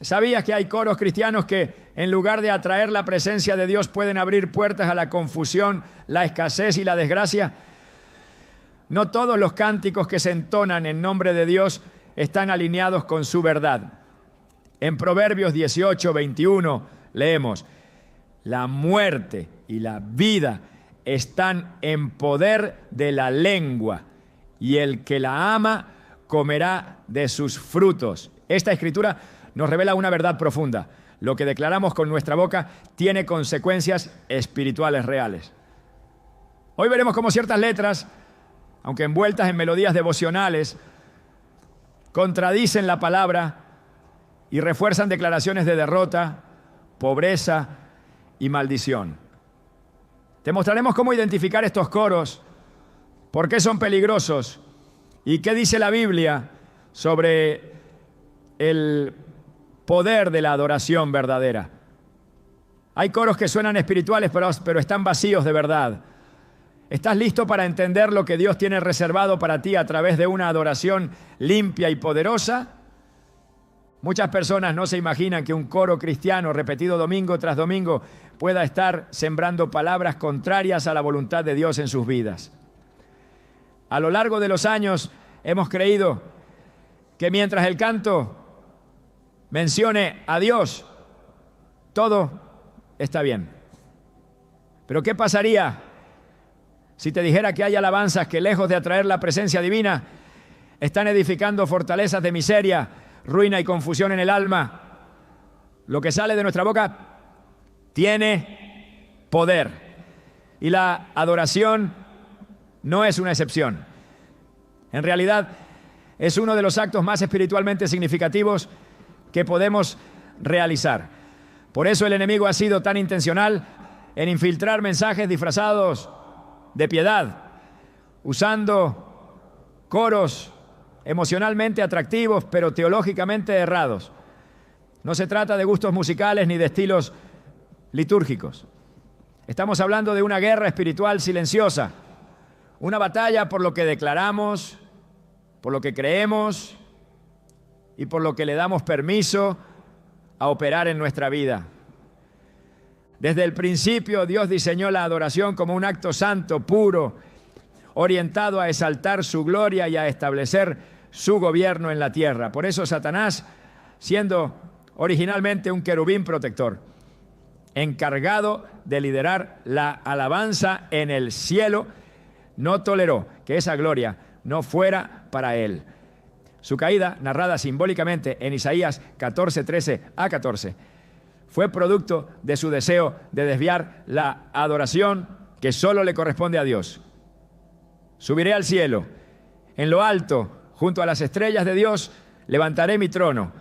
¿Sabías que hay coros cristianos que en lugar de atraer la presencia de Dios pueden abrir puertas a la confusión, la escasez y la desgracia? No todos los cánticos que se entonan en nombre de Dios están alineados con su verdad. En Proverbios 18, 21 leemos: la muerte y la vida están en poder de la lengua, y el que la ama comerá de sus frutos. Esta escritura nos revela una verdad profunda. Lo que declaramos con nuestra boca tiene consecuencias espirituales reales. Hoy veremos cómo ciertas letras, aunque envueltas en melodías devocionales, contradicen la palabra y refuerzan declaraciones de derrota, pobreza y maldición. Te mostraremos cómo identificar estos coros, por qué son peligrosos y qué dice la Biblia sobre el poder de la adoración verdadera. Hay coros que suenan espirituales, pero están vacíos de verdad. ¿Estás listo para entender lo que Dios tiene reservado para ti a través de una adoración limpia y poderosa? Muchas personas no se imaginan que un coro cristiano repetido domingo tras domingo pueda estar sembrando palabras contrarias a la voluntad de Dios en sus vidas. A lo largo de los años hemos creído que mientras el canto mencione a Dios, todo está bien. Pero ¿qué pasaría si te dijera que hay alabanzas que, lejos de atraer la presencia divina, están edificando fortalezas de miseria, ruina y confusión en el alma? Lo que sale de nuestra boca tiene poder. Y la adoración no es una excepción. En realidad, es uno de los actos más espiritualmente significativos que podemos realizar. Por eso el enemigo ha sido tan intencional en infiltrar mensajes disfrazados de piedad, usando coros emocionalmente atractivos, pero teológicamente errados. No se trata de gustos musicales ni de estilos litúrgicos. Estamos hablando de una guerra espiritual silenciosa, una batalla por lo que declaramos, por lo que creemos y por lo que le damos permiso a operar en nuestra vida. Desde el principio, Dios diseñó la adoración como un acto santo, puro, orientado a exaltar su gloria y a establecer su gobierno en la tierra. Por eso Satanás, siendo originalmente un querubín protector, encargado de liderar la alabanza en el cielo, no toleró que esa gloria no fuera para él. Su caída, narrada simbólicamente en Isaías 14, 13 a 14, fue producto de su deseo de desviar la adoración que solo le corresponde a Dios. Subiré al cielo, en lo alto, junto a las estrellas de Dios, levantaré mi trono.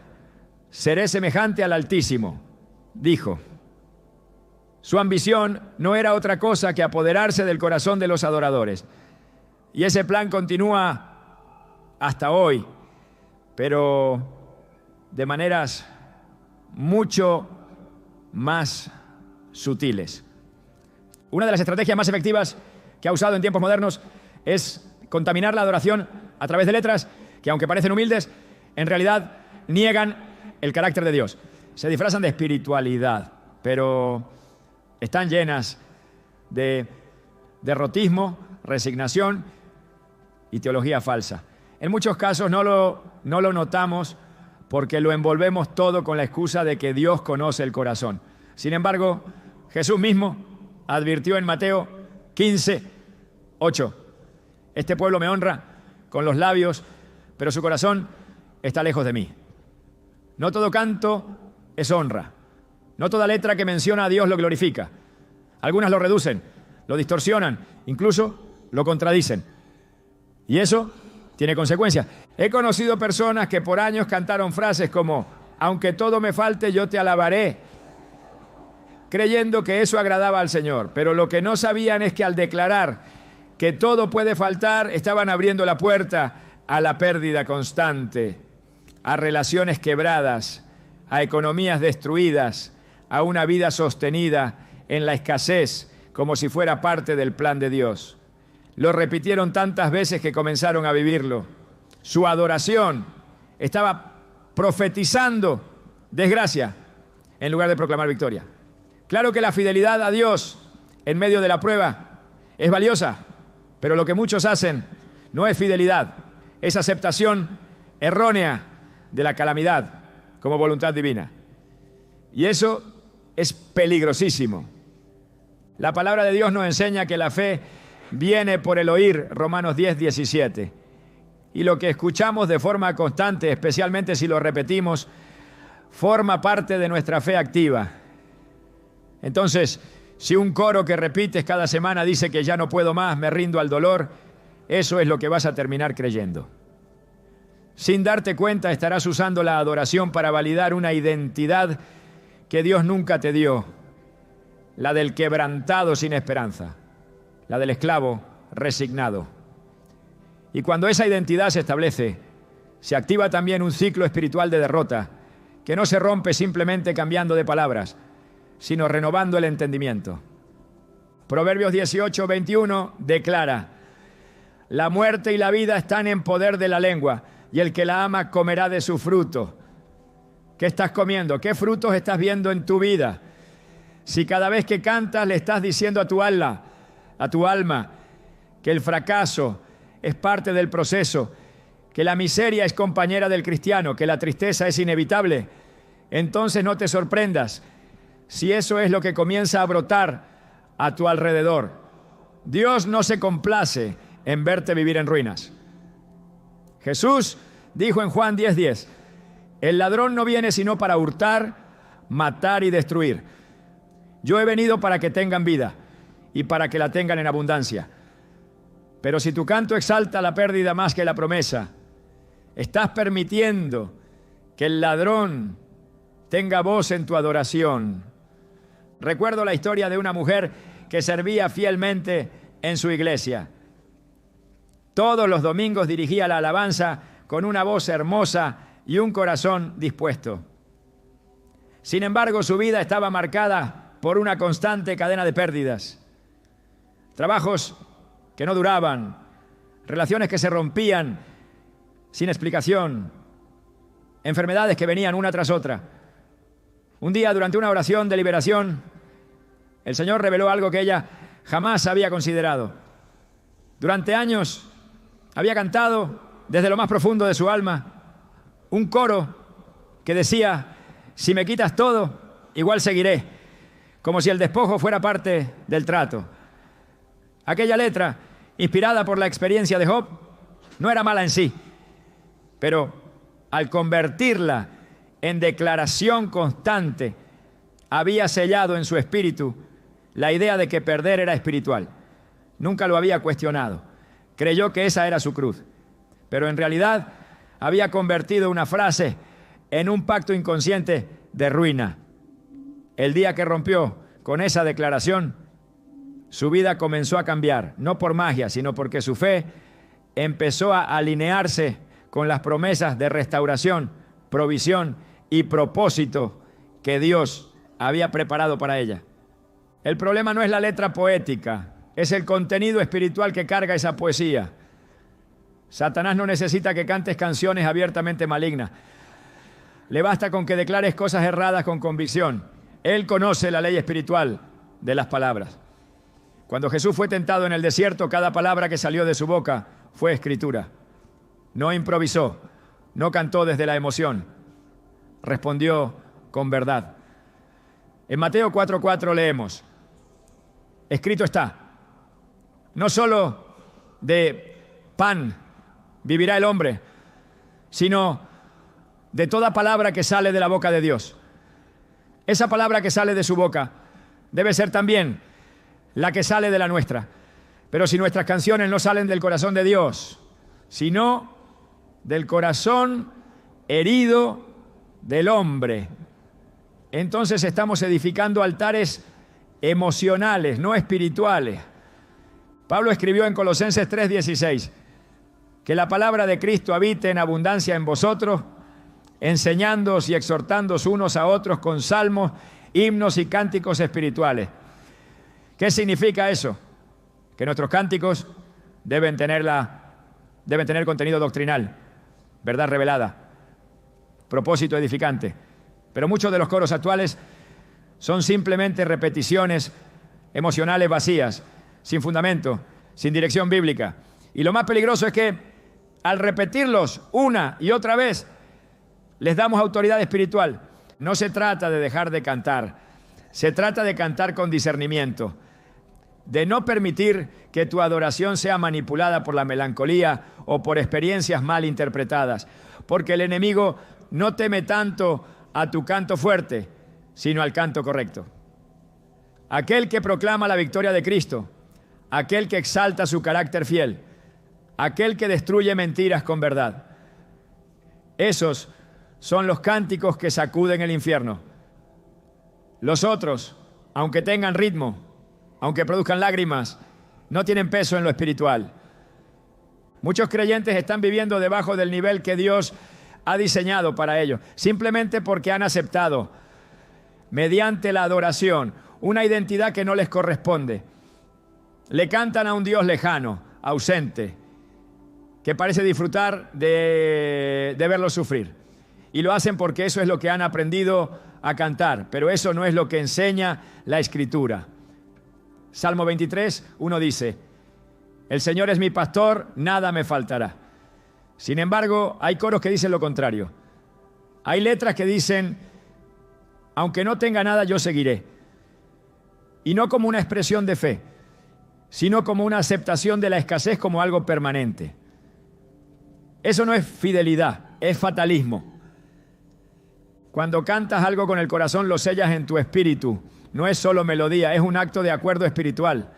Seré semejante al Altísimo, dijo. Su ambición no era otra cosa que apoderarse del corazón de los adoradores. Y ese plan continúa hasta hoy, pero de maneras mucho más sutiles. Una de las estrategias más efectivas que ha usado en tiempos modernos es contaminar la adoración a través de letras que, aunque parecen humildes, en realidad niegan el carácter de Dios. Se disfrazan de espiritualidad, pero están llenas de derrotismo, resignación y teología falsa. En muchos casos no lo notamos porque lo envolvemos todo con la excusa de que Dios conoce el corazón. Sin embargo, Jesús mismo advirtió en Mateo 15, 8. Este pueblo me honra con los labios, pero su corazón está lejos de mí. No todo canto es honra. No toda letra que menciona a Dios lo glorifica. Algunas lo reducen, lo distorsionan, incluso lo contradicen. Y eso tiene consecuencias. He conocido personas que por años cantaron frases como: aunque todo me falte, yo te alabaré, creyendo que eso agradaba al Señor. Pero lo que no sabían es que al declarar que todo puede faltar, estaban abriendo la puerta a la pérdida constante, a relaciones quebradas, a economías destruidas, a una vida sostenida en la escasez, como si fuera parte del plan de Dios. Lo repitieron tantas veces que comenzaron a vivirlo. Su adoración estaba profetizando desgracia en lugar de proclamar victoria. Claro que la fidelidad a Dios en medio de la prueba es valiosa, pero lo que muchos hacen no es fidelidad, es aceptación errónea de la calamidad como voluntad divina. Y eso es peligrosísimo. La palabra de Dios nos enseña que la fe viene por el oír, Romanos 10, 17. Y lo que escuchamos de forma constante, especialmente si lo repetimos, forma parte de nuestra fe activa. Entonces, si un coro que repites cada semana dice que ya no puedo más, me rindo al dolor, eso es lo que vas a terminar creyendo. Sin darte cuenta, estarás usando la adoración para validar una identidad que Dios nunca te dio, la del quebrantado sin esperanza, la del esclavo resignado. Y cuando esa identidad se establece, se activa también un ciclo espiritual de derrota, que no se rompe simplemente cambiando de palabras, sino renovando el entendimiento. Proverbios 18, 21 declara: la muerte y la vida están en poder de la lengua, y el que la ama comerá de su fruto. ¿Qué estás comiendo? ¿Qué frutos estás viendo en tu vida? Si cada vez que cantas le estás diciendo a tu alma, que el fracaso es parte del proceso, que la miseria es compañera del cristiano, que la tristeza es inevitable, entonces no te sorprendas si eso es lo que comienza a brotar a tu alrededor. Dios no se complace en verte vivir en ruinas. Jesús dijo en Juan 10:10, el ladrón no viene sino para hurtar, matar y destruir. Yo he venido para que tengan vida y para que la tengan en abundancia. Pero si tu canto exalta la pérdida más que la promesa, estás permitiendo que el ladrón tenga voz en tu adoración. Recuerdo la historia de una mujer que servía fielmente en su iglesia. Todos los domingos dirigía la alabanza con una voz hermosa y un corazón dispuesto. Sin embargo, su vida estaba marcada por una constante cadena de pérdidas. Trabajos que no duraban, relaciones que se rompían sin explicación, enfermedades que venían una tras otra. Un día, durante una oración de liberación, el Señor reveló algo que ella jamás había considerado. Durante años había cantado desde lo más profundo de su alma un coro que decía: si me quitas todo, igual seguiré, como si el despojo fuera parte del trato. Aquella letra, inspirada por la experiencia de Job, no era mala en sí, pero al convertirla en declaración constante, había sellado en su espíritu la idea de que perder era espiritual. Nunca lo había cuestionado. Creyó que esa era su cruz, pero en realidad había convertido una frase en un pacto inconsciente de ruina. El día que rompió con esa declaración, su vida comenzó a cambiar, no por magia, sino porque su fe empezó a alinearse con las promesas de restauración, provisión y propósito que Dios había preparado para ella. El problema no es la letra poética, es el contenido espiritual que carga esa poesía. Satanás no necesita que cantes canciones abiertamente malignas. Le basta con que declares cosas erradas con convicción. Él conoce la ley espiritual de las palabras. Cuando Jesús fue tentado en el desierto, cada palabra que salió de su boca fue escritura. No improvisó, no cantó desde la emoción, respondió con verdad. En Mateo 4:4 leemos: escrito está, no solo de pan vivirá el hombre, sino de toda palabra que sale de la boca de Dios. Esa palabra que sale de su boca debe ser también la que sale de la nuestra. Pero si nuestras canciones no salen del corazón de Dios, sino del corazón herido del hombre, entonces estamos edificando altares emocionales, no espirituales. Pablo escribió en Colosenses 3:16 que la palabra de Cristo habite en abundancia en vosotros, enseñándoos y exhortándoos unos a otros con salmos, himnos y cánticos espirituales. ¿Qué significa eso? Que nuestros cánticos deben tener contenido doctrinal, verdad revelada, propósito edificante, Pero muchos de los coros actuales son simplemente repeticiones emocionales vacías, sin fundamento, sin dirección bíblica. Y lo más peligroso es que al repetirlos una y otra vez, les damos autoridad espiritual. No se trata de dejar de cantar, se trata de cantar con discernimiento, de no permitir que tu adoración sea manipulada por la melancolía o por experiencias mal interpretadas, porque el enemigo no teme tanto a tu canto fuerte, sino al canto correcto. Aquel que proclama la victoria de Cristo, aquel que exalta su carácter fiel, aquel que destruye mentiras con verdad. Esos son los cánticos que sacuden el infierno. Los otros, aunque tengan ritmo, aunque produzcan lágrimas, no tienen peso en lo espiritual. Muchos creyentes están viviendo debajo del nivel que Dios ha diseñado para ellos, simplemente porque han aceptado, mediante la adoración, una identidad que no les corresponde. Le cantan a un Dios lejano, ausente, que parece disfrutar de verlos sufrir. Y lo hacen porque eso es lo que han aprendido a cantar, pero eso no es lo que enseña la Escritura. Salmo 23, 1 dice: el Señor es mi pastor, nada me faltará. Sin embargo, hay coros que dicen lo contrario. Hay letras que dicen: aunque no tenga nada, yo seguiré. Y no como una expresión de fe, sino como una aceptación de la escasez como algo permanente. Eso no es fidelidad, es fatalismo. Cuando cantas algo con el corazón, lo sellas en tu espíritu. No es solo melodía, es un acto de acuerdo espiritual.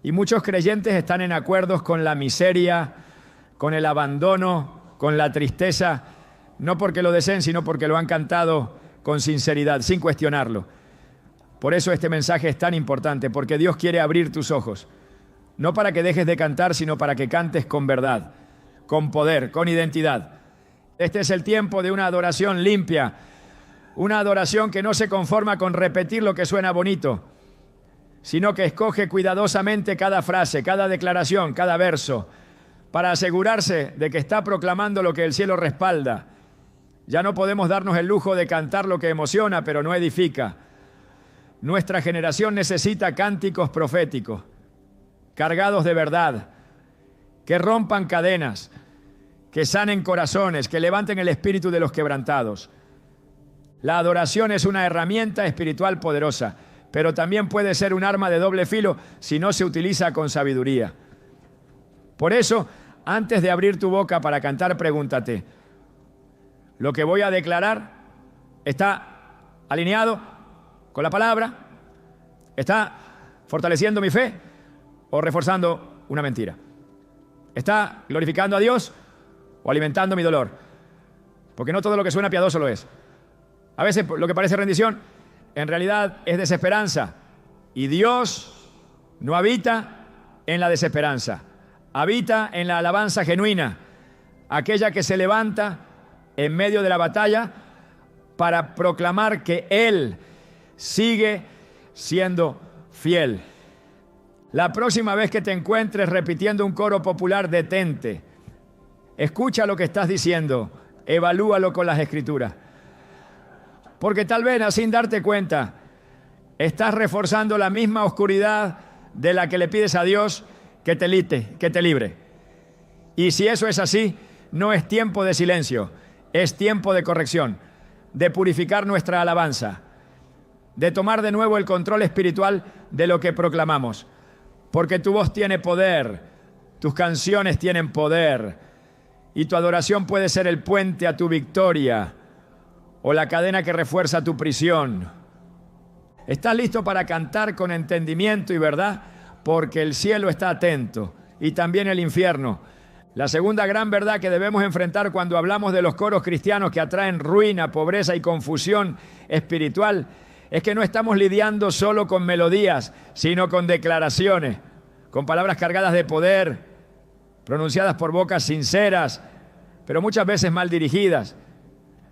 Y muchos creyentes están en acuerdos con la miseria, con el abandono, con la tristeza, no porque lo deseen, sino porque lo han cantado con sinceridad, sin cuestionarlo. Por eso este mensaje es tan importante, porque Dios quiere abrir tus ojos, no para que dejes de cantar, sino para que cantes con verdad, con poder, con identidad. Este es el tiempo de una adoración limpia, una adoración que no se conforma con repetir lo que suena bonito, sino que escoge cuidadosamente cada frase, cada declaración, cada verso, para asegurarse de que está proclamando lo que el cielo respalda. Ya no podemos darnos el lujo de cantar lo que emociona, pero no edifica. Nuestra generación necesita cánticos proféticos, cargados de verdad, que rompan cadenas, que sanen corazones, que levanten el espíritu de los quebrantados. La adoración es una herramienta espiritual poderosa, pero también puede ser un arma de doble filo si no se utiliza con sabiduría. Por eso, antes de abrir tu boca para cantar, pregúntate: ¿lo que voy a declarar está alineado con la palabra? ¿Está fortaleciendo mi fe o reforzando una mentira? ¿Está glorificando a Dios o alimentando mi dolor? Porque no todo lo que suena piadoso lo es. A veces lo que parece rendición, en realidad es desesperanza. Y Dios no habita en la desesperanza. Habita en la alabanza genuina, aquella que se levanta en medio de la batalla para proclamar que Él sigue siendo fiel. La próxima vez que te encuentres repitiendo un coro popular, detente. Escucha lo que estás diciendo, evalúalo con las Escrituras. Porque tal vez, sin darte cuenta, estás reforzando la misma oscuridad de la que le pides a Dios que te libre. Y si eso es así, no es tiempo de silencio, es tiempo de corrección, de purificar nuestra alabanza, de tomar de nuevo el control espiritual de lo que proclamamos. Porque tu voz tiene poder, tus canciones tienen poder, y tu adoración puede ser el puente a tu victoria o la cadena que refuerza tu prisión. ¿Estás listo para cantar con entendimiento y verdad? Porque el cielo está atento y también el infierno. La segunda gran verdad que debemos enfrentar cuando hablamos de los coros cristianos que atraen ruina, pobreza y confusión espiritual es que no estamos lidiando solo con melodías, sino con declaraciones, con palabras cargadas de poder, pronunciadas por bocas sinceras, pero muchas veces mal dirigidas.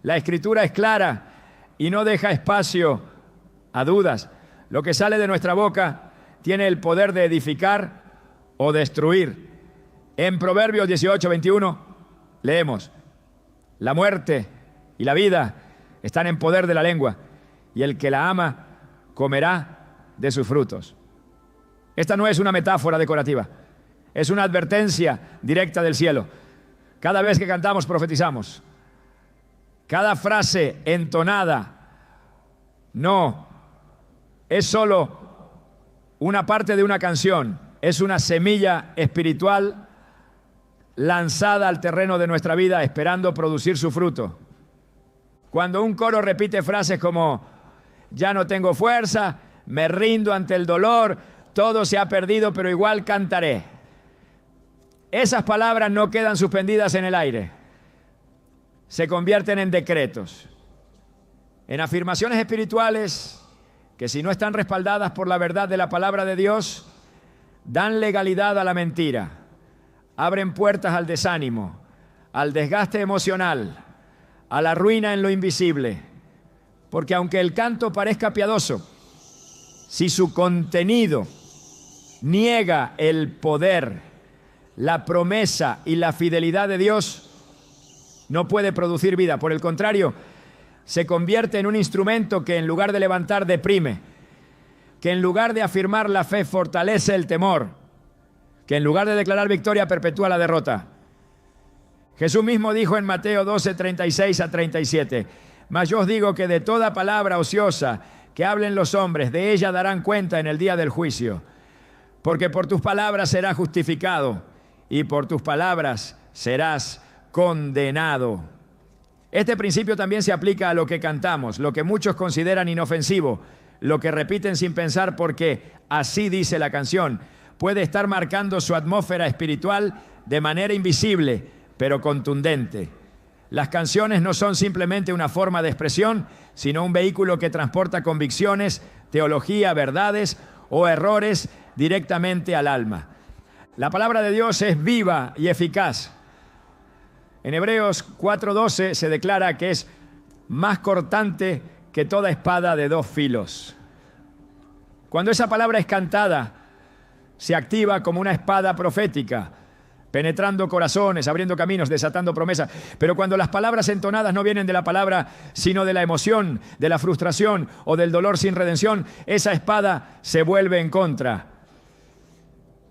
La Escritura es clara y no deja espacio a dudas. Lo que sale de nuestra boca tiene el poder de edificar o destruir. En Proverbios 18:21 leemos: la muerte y la vida están en poder de la lengua, y el que la ama comerá de sus frutos. Esta no es una metáfora decorativa, es una advertencia directa del cielo. Cada vez que cantamos, profetizamos. Cada frase entonada no es solo una parte de una canción, es una semilla espiritual lanzada al terreno de nuestra vida, esperando producir su fruto. Cuando un coro repite frases como ya no tengo fuerza, me rindo ante el dolor, todo se ha perdido, pero igual cantaré. Esas palabras no quedan suspendidas en el aire, se convierten en decretos, en afirmaciones espirituales que, si no están respaldadas por la verdad de la palabra de Dios, dan legalidad a la mentira, abren puertas al desánimo, al desgaste emocional, a la ruina en lo invisible. Porque aunque el canto parezca piadoso, si su contenido niega el poder, la promesa y la fidelidad de Dios, no puede producir vida. Por el contrario, se convierte en un instrumento que, en lugar de levantar, deprime, que en lugar de afirmar la fe, fortalece el temor, que en lugar de declarar victoria, perpetúa la derrota. Jesús mismo dijo en Mateo 12, 36 a 37, mas yo os digo que de toda palabra ociosa que hablen los hombres, de ella darán cuenta en el día del juicio, porque por tus palabras serás justificado y por tus palabras serás condenado. Este principio también se aplica a lo que cantamos, lo que muchos consideran inofensivo, lo que repiten sin pensar porque así dice la canción, puede estar marcando su atmósfera espiritual de manera invisible, pero contundente. Las canciones no son simplemente una forma de expresión, sino un vehículo que transporta convicciones, teología, verdades o errores directamente al alma. La palabra de Dios es viva y eficaz. En Hebreos 4:12 se declara que es más cortante que toda espada de dos filos. Cuando esa palabra es cantada, se activa como una espada profética, penetrando corazones, abriendo caminos, desatando promesas. Pero cuando las palabras entonadas no vienen de la palabra, sino de la emoción, de la frustración o del dolor sin redención, esa espada se vuelve en contra.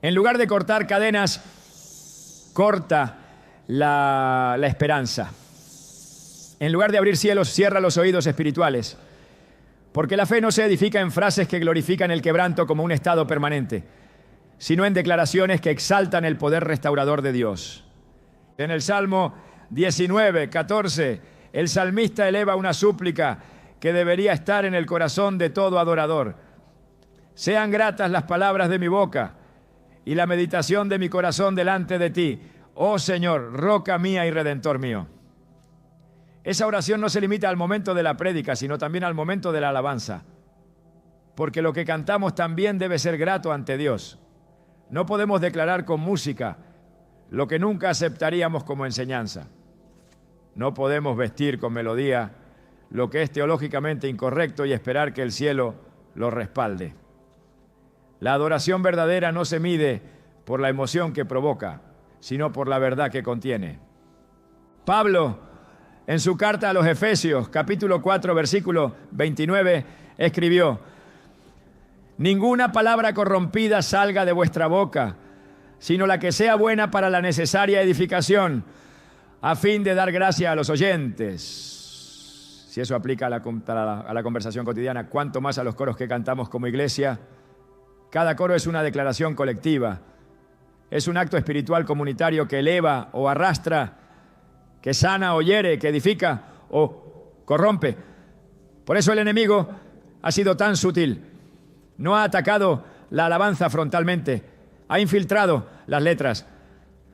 En lugar de cortar cadenas, corta la esperanza. En lugar de abrir cielos, cierra los oídos espirituales. Porque la fe no se edifica en frases que glorifican el quebranto como un estado permanente, sino en declaraciones que exaltan el poder restaurador de Dios. En el Salmo 19, 14, el salmista eleva una súplica que debería estar en el corazón de todo adorador. Sean gratas las palabras de mi boca y la meditación de mi corazón delante de ti, oh Señor, roca mía y redentor mío. Esa oración no se limita al momento de la prédica, sino también al momento de la alabanza. Porque lo que cantamos también debe ser grato ante Dios. No podemos declarar con música lo que nunca aceptaríamos como enseñanza. No podemos vestir con melodía lo que es teológicamente incorrecto y esperar que el cielo lo respalde. La adoración verdadera no se mide por la emoción que provoca, sino por la verdad que contiene. Pablo, en su carta a los Efesios, capítulo 4, versículo 29, escribió: ninguna palabra corrompida salga de vuestra boca, sino la que sea buena para la necesaria edificación, a fin de dar gracia a los oyentes. Si eso aplica a la conversación cotidiana, cuánto más a los coros que cantamos como iglesia. Cada coro es una declaración colectiva, es un acto espiritual comunitario que eleva o arrastra, que sana o hiere, que edifica o corrompe. Por eso el enemigo ha sido tan sutil. No ha atacado la alabanza frontalmente, ha infiltrado las letras,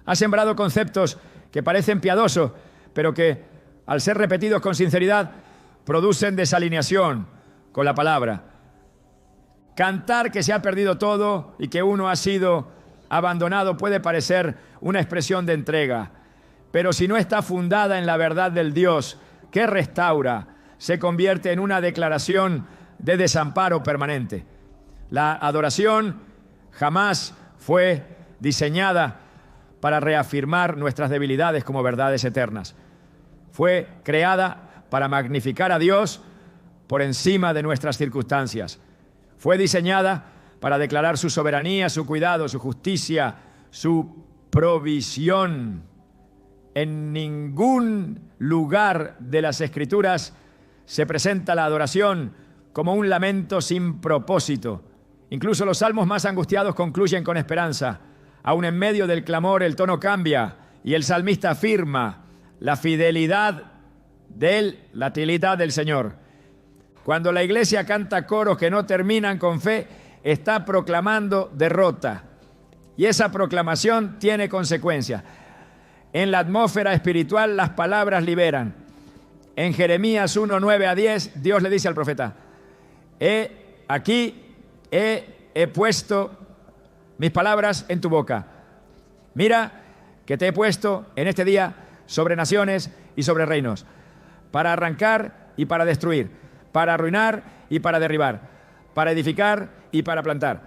ha sembrado conceptos que parecen piadosos, pero que, al ser repetidos con sinceridad, producen desalineación con la palabra. Cantar que se ha perdido todo y que uno ha sido abandonado puede parecer una expresión de entrega, pero si no está fundada en la verdad del Dios que restaura, se convierte en una declaración de desamparo permanente. La adoración jamás fue diseñada para reafirmar nuestras debilidades como verdades eternas. Fue creada para magnificar a Dios por encima de nuestras circunstancias. Fue diseñada para declarar su soberanía, su cuidado, su justicia, su provisión. En ningún lugar de las Escrituras se presenta la adoración como un lamento sin propósito. Incluso los salmos más angustiados concluyen con esperanza. Aún en medio del clamor el tono cambia y el salmista afirma la fidelidad de él, la fidelidad del Señor. Cuando la iglesia canta coros que no terminan con fe, está proclamando derrota. Y esa proclamación tiene consecuencias. En la atmósfera espiritual las palabras liberan. En Jeremías 1, 9 a 10, Dios le dice al profeta: Aquí he puesto mis palabras en tu boca. Mira que te he puesto en este día sobre naciones y sobre reinos, para arrancar y para destruir, para arruinar y para derribar, para edificar y para plantar.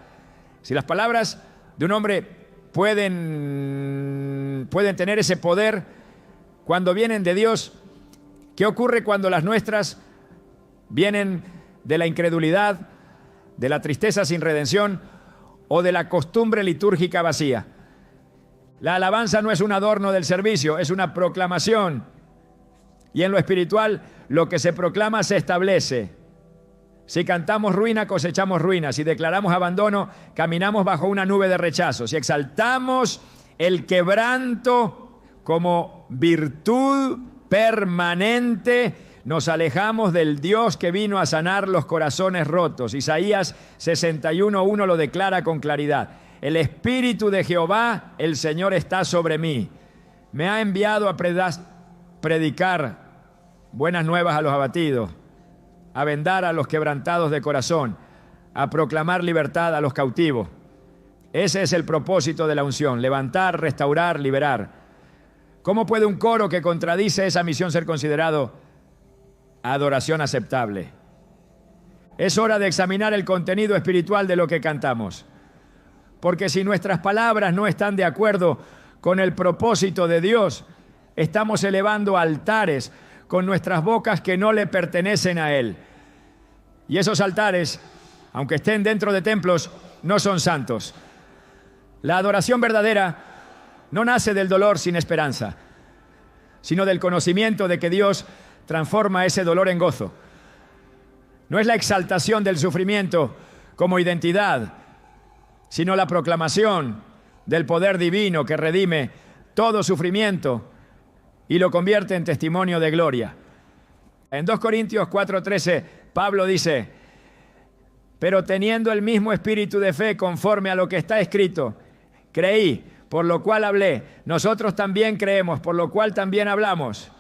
Si las palabras de un hombre pueden tener ese poder cuando vienen de Dios, ¿qué ocurre cuando las nuestras vienen de la incredulidad, de la tristeza sin redención o de la costumbre litúrgica vacía? La alabanza no es un adorno del servicio, es una proclamación. Y en lo espiritual, lo que se proclama se establece. Si cantamos ruina, cosechamos ruina. Si declaramos abandono, caminamos bajo una nube de rechazo. Si exaltamos el quebranto como virtud permanente, nos alejamos del Dios que vino a sanar los corazones rotos. Isaías 61:1 lo declara con claridad. El Espíritu de Jehová, el Señor, está sobre mí. Me ha enviado a predicar buenas nuevas a los abatidos, a vendar a los quebrantados de corazón, a proclamar libertad a los cautivos. Ese es el propósito de la unción: levantar, restaurar, liberar. ¿Cómo puede un coro que contradice esa misión ser considerado adoración aceptable? Es hora de examinar el contenido espiritual de lo que cantamos. Porque si nuestras palabras no están de acuerdo con el propósito de Dios, estamos elevando altares con nuestras bocas que no le pertenecen a Él. Y esos altares, aunque estén dentro de templos, no son santos. La adoración verdadera no nace del dolor sin esperanza, sino del conocimiento de que Dios transforma ese dolor en gozo. No es la exaltación del sufrimiento como identidad, sino la proclamación del poder divino que redime todo sufrimiento y lo convierte en testimonio de gloria. En 2 Corintios 4:13, Pablo dice: pero teniendo el mismo espíritu de fe conforme a lo que está escrito, creí, por lo cual hablé. Nosotros también creemos, por lo cual también hablamos.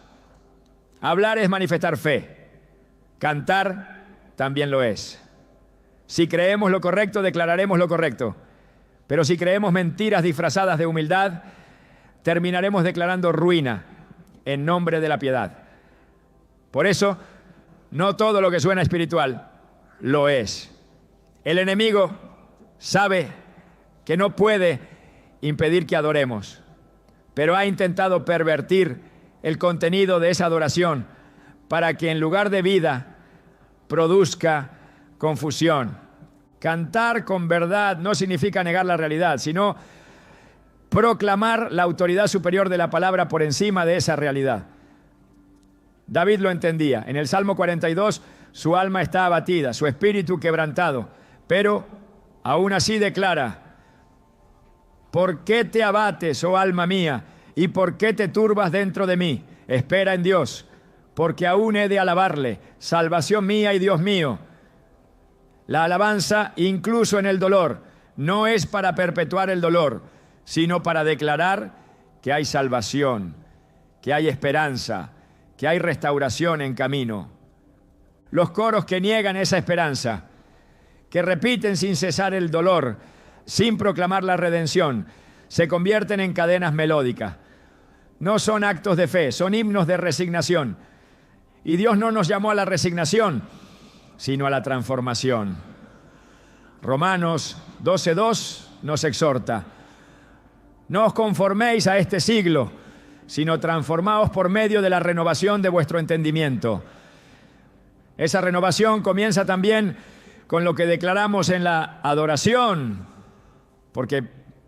Hablar es manifestar fe. Cantar también lo es. Si creemos lo correcto, declararemos lo correcto. Pero si creemos mentiras disfrazadas de humildad, terminaremos declarando ruina en nombre de la piedad. Por eso, no todo lo que suena espiritual lo es. El enemigo sabe que no puede impedir que adoremos, pero ha intentado pervertir el contenido de esa adoración para que en lugar de vida produzca confusión. Cantar con verdad no significa negar la realidad, sino proclamar la autoridad superior de la palabra por encima de esa realidad. David lo entendía. En el Salmo 42, su alma está abatida, su espíritu quebrantado, pero aún así declara: ¿por qué te abates, oh alma mía? ¿Y por qué te turbas dentro de mí? Espera en Dios, porque aún he de alabarle, salvación mía y Dios mío. La alabanza, incluso en el dolor, no es para perpetuar el dolor, sino para declarar que hay salvación, que hay esperanza, que hay restauración en camino. Los coros que niegan esa esperanza, que repiten sin cesar el dolor, sin proclamar la redención, se convierten en cadenas melódicas. No son actos de fe, son himnos de resignación. Y Dios no nos llamó a la resignación, sino a la transformación. Romanos 12:2 nos exhorta: no os conforméis a este siglo, sino transformaos por medio de la renovación de vuestro entendimiento, Esa renovación comienza también con lo que declaramos en la adoración, porque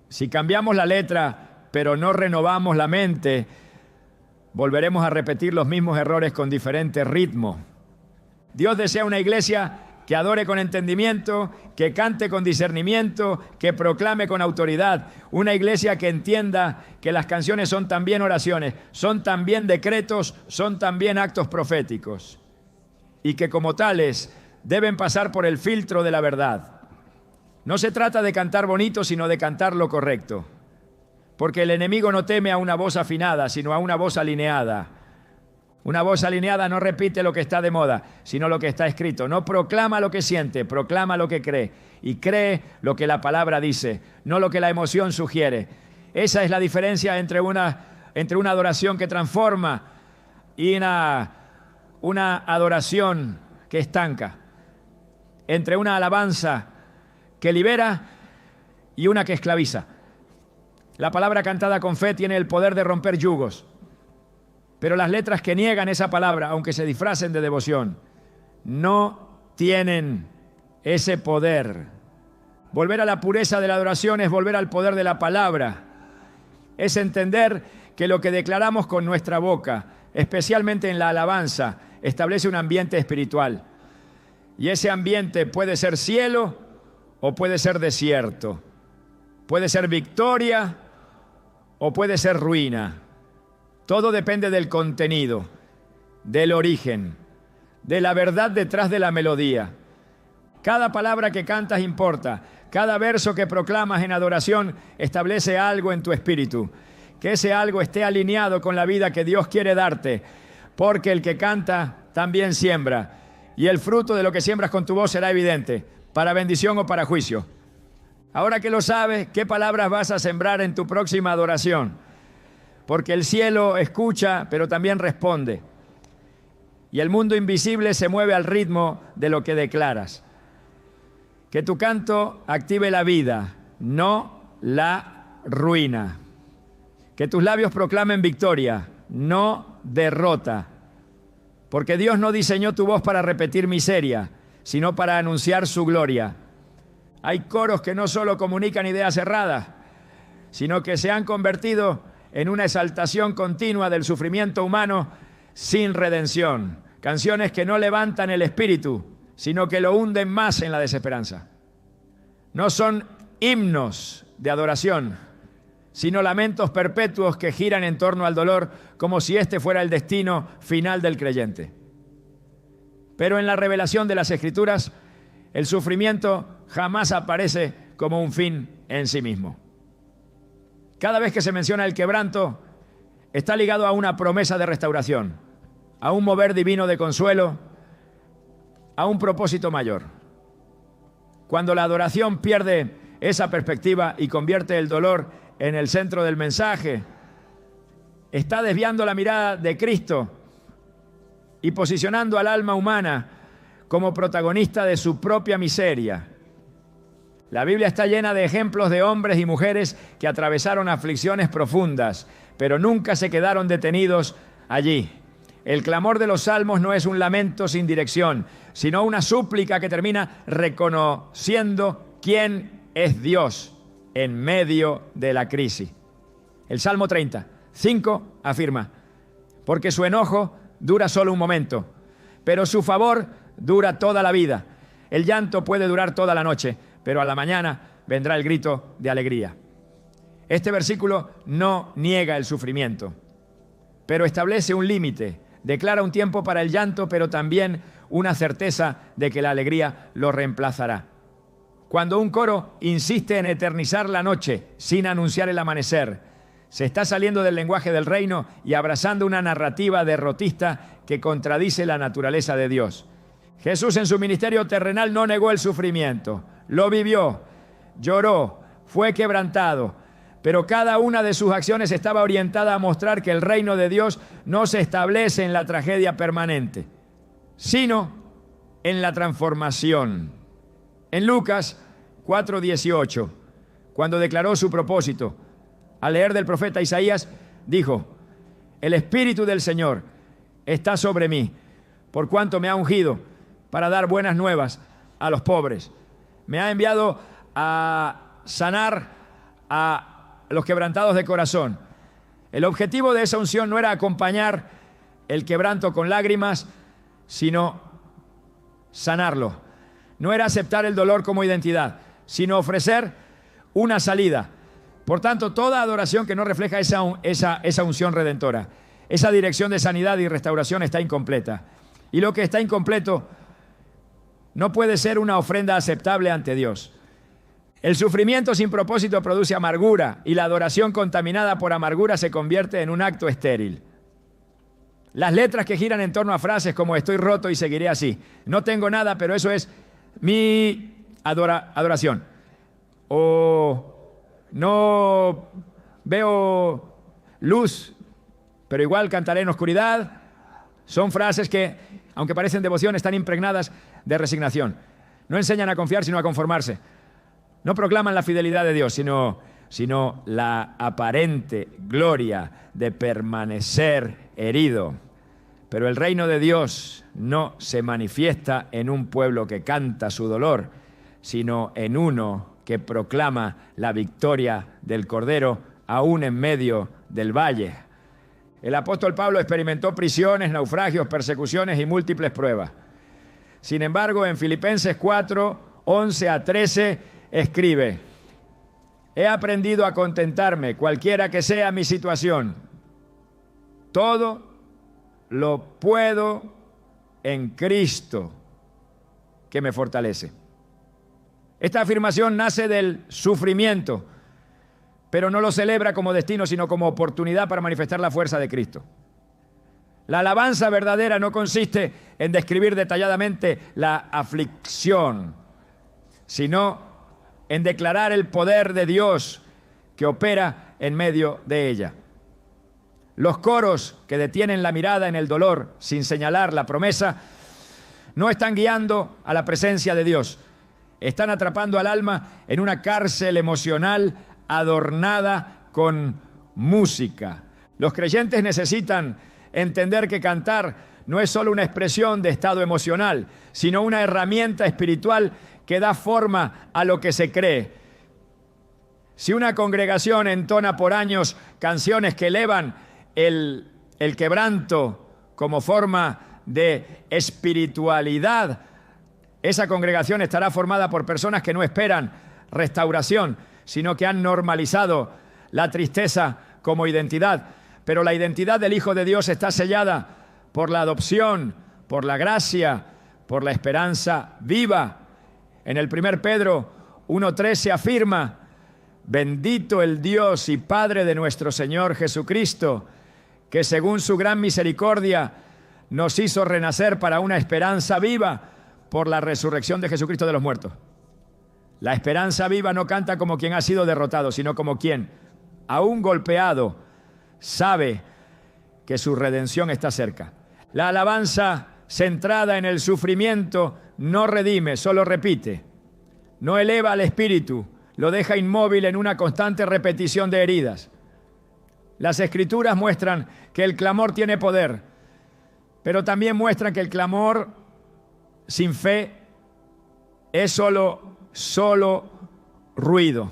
si cambiamos la letra pero no renovamos la mente, volveremos a repetir los mismos errores con diferente ritmo. Dios desea una iglesia que adore con entendimiento, que cante con discernimiento, que proclame con autoridad. Una iglesia que entienda que las canciones son también oraciones, son también decretos, son también actos proféticos. Y que como tales deben pasar por el filtro de la verdad. No se trata de cantar bonito, sino de cantar lo correcto. Porque el enemigo no teme a una voz afinada, sino a una voz alineada. Una voz alineada no repite lo que está de moda, sino lo que está escrito. No proclama lo que siente, proclama lo que cree. Y cree lo que la palabra dice, no lo que la emoción sugiere. Esa es la diferencia entre una adoración que transforma y una adoración que estanca. Entre una alabanza que libera y una que esclaviza. La palabra cantada con fe tiene el poder de romper yugos. Pero las letras que niegan esa palabra, aunque se disfracen de devoción, no tienen ese poder. Volver a la pureza de la adoración es volver al poder de la palabra. Es entender que lo que declaramos con nuestra boca, especialmente en la alabanza, establece un ambiente espiritual. Y ese ambiente puede ser cielo o puede ser desierto. Puede ser victoria o puede ser ruina. Todo depende del contenido, del origen, de la verdad detrás de la melodía. Cada palabra que cantas importa. Cada verso que proclamas en adoración establece algo en tu espíritu. Que ese algo esté alineado con la vida que Dios quiere darte. Porque el que canta también siembra. Y el fruto de lo que siembras con tu voz será evidente, para bendición o para juicio. Ahora que lo sabes, ¿qué palabras vas a sembrar en tu próxima adoración? Porque el cielo escucha, pero también responde. Y el mundo invisible se mueve al ritmo de lo que declaras. Que tu canto active la vida, no la ruina. Que tus labios proclamen victoria, no derrota. Porque Dios no diseñó tu voz para repetir miseria, sino para anunciar su gloria. Hay coros que no solo comunican ideas erradas, sino que se han convertido en una exaltación continua del sufrimiento humano sin redención. Canciones que no levantan el espíritu, sino que lo hunden más en la desesperanza. No son himnos de adoración, sino lamentos perpetuos que giran en torno al dolor como si este fuera el destino final del creyente. Pero en la revelación de las Escrituras, el sufrimiento jamás aparece como un fin en sí mismo. Cada vez que se menciona el quebranto, está ligado a una promesa de restauración, a un mover divino de consuelo, a un propósito mayor. Cuando la adoración pierde esa perspectiva y convierte el dolor en el centro del mensaje, está desviando la mirada de Cristo y posicionando al alma humana como protagonista de su propia miseria. La Biblia está llena de ejemplos de hombres y mujeres que atravesaron aflicciones profundas, pero nunca se quedaron detenidos allí. El clamor de los salmos no es un lamento sin dirección, sino una súplica que termina reconociendo quién es Dios en medio de la crisis. El Salmo 30:5 afirma: porque su enojo dura solo un momento, pero su favor dura toda la vida. El llanto puede durar toda la noche, pero a la mañana vendrá el grito de alegría. Este versículo no niega el sufrimiento, pero establece un límite. Declara un tiempo para el llanto, pero también una certeza de que la alegría lo reemplazará. Cuando un coro insiste en eternizar la noche sin anunciar el amanecer, se está saliendo del lenguaje del reino y abrazando una narrativa derrotista que contradice la naturaleza de Dios. Jesús en su ministerio terrenal no negó el sufrimiento, lo vivió, lloró, fue quebrantado, pero cada una de sus acciones estaba orientada a mostrar que el reino de Dios no se establece en la tragedia permanente, sino en la transformación. En Lucas 4:18, cuando declaró su propósito, al leer del profeta Isaías, dijo: el Espíritu del Señor está sobre mí, por cuanto me ha ungido para dar buenas nuevas a los pobres. Me ha enviado a sanar a los quebrantados de corazón. El objetivo de esa unción no era acompañar el quebranto con lágrimas, sino sanarlo. No era aceptar el dolor como identidad, sino ofrecer una salida. Por tanto, toda adoración que no refleja esa unción redentora, esa dirección de sanidad y restauración está incompleta. Y lo que está incompleto no puede ser una ofrenda aceptable ante Dios. El sufrimiento sin propósito produce amargura y la adoración contaminada por amargura se convierte en un acto estéril. Las letras que giran en torno a frases como estoy roto y seguiré así, no tengo nada, pero eso es mi adoración. O no veo luz, pero igual cantaré en oscuridad. Son frases que, aunque parecen devoción, están impregnadas de resignación. No enseñan a confiar, sino a conformarse. No proclaman la fidelidad de Dios, sino la aparente gloria de permanecer herido. Pero el reino de Dios no se manifiesta en un pueblo que canta su dolor, sino en uno que proclama la victoria del Cordero aún en medio del valle. El apóstol Pablo experimentó prisiones, naufragios, persecuciones y múltiples pruebas. Sin embargo, en Filipenses 4, 11 a 13, escribe: he aprendido a contentarme, cualquiera que sea mi situación. Todo lo puedo en Cristo, que me fortalece. Esta afirmación nace del sufrimiento, pero no lo celebra como destino, sino como oportunidad para manifestar la fuerza de Cristo. La alabanza verdadera no consiste en describir detalladamente la aflicción, sino en declarar el poder de Dios que opera en medio de ella. Los coros que detienen la mirada en el dolor sin señalar la promesa no están guiando a la presencia de Dios. Están atrapando al alma en una cárcel emocional adornada con música. Los creyentes necesitan entender que cantar no es solo una expresión de estado emocional, sino una herramienta espiritual que da forma a lo que se cree. Si una congregación entona por años canciones que elevan el quebranto como forma de espiritualidad, esa congregación estará formada por personas que no esperan restauración, sino que han normalizado la tristeza como identidad. Pero la identidad del Hijo de Dios está sellada por la adopción, por la gracia, por la esperanza viva. En el 1 Pedro 1:3 se afirma: bendito el Dios y Padre de nuestro Señor Jesucristo, que según su gran misericordia nos hizo renacer para una esperanza viva por la resurrección de Jesucristo de los muertos. La esperanza viva no canta como quien ha sido derrotado, sino como quien, aún golpeado, sabe que su redención está cerca. La alabanza centrada en el sufrimiento no redime, solo repite. No eleva al espíritu, lo deja inmóvil en una constante repetición de heridas. Las Escrituras muestran que el clamor tiene poder, pero también muestran que el clamor sin fe es solo ruido.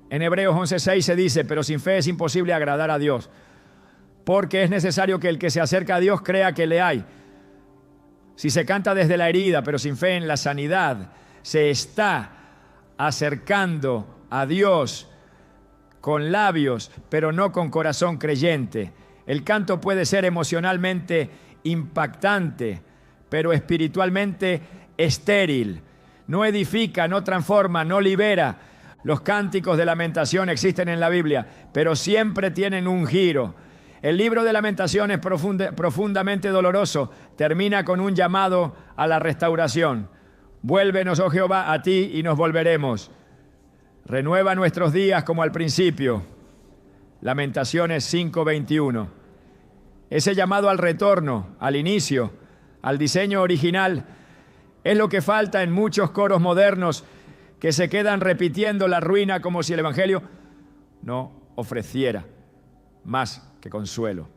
En Hebreos 11:6 se dice: pero sin fe es imposible agradar a Dios, porque es necesario que el que se acerca a Dios crea que le hay. Si se canta desde la herida, pero sin fe en la sanidad, se está acercando a Dios con labios, pero no con corazón creyente. El canto puede ser emocionalmente impactante, pero espiritualmente estéril. No edifica, no transforma, no libera. Los cánticos de lamentación existen en la Biblia, pero siempre tienen un giro. El libro de Lamentaciones, profundamente doloroso, termina con un llamado a la restauración. Vuélvenos, oh Jehová, a ti y nos volveremos. Renueva nuestros días como al principio. Lamentaciones 5:21. Ese llamado al retorno, al inicio, al diseño original, es lo que falta en muchos coros modernos que se quedan repitiendo la ruina como si el Evangelio no ofreciera más que consuelo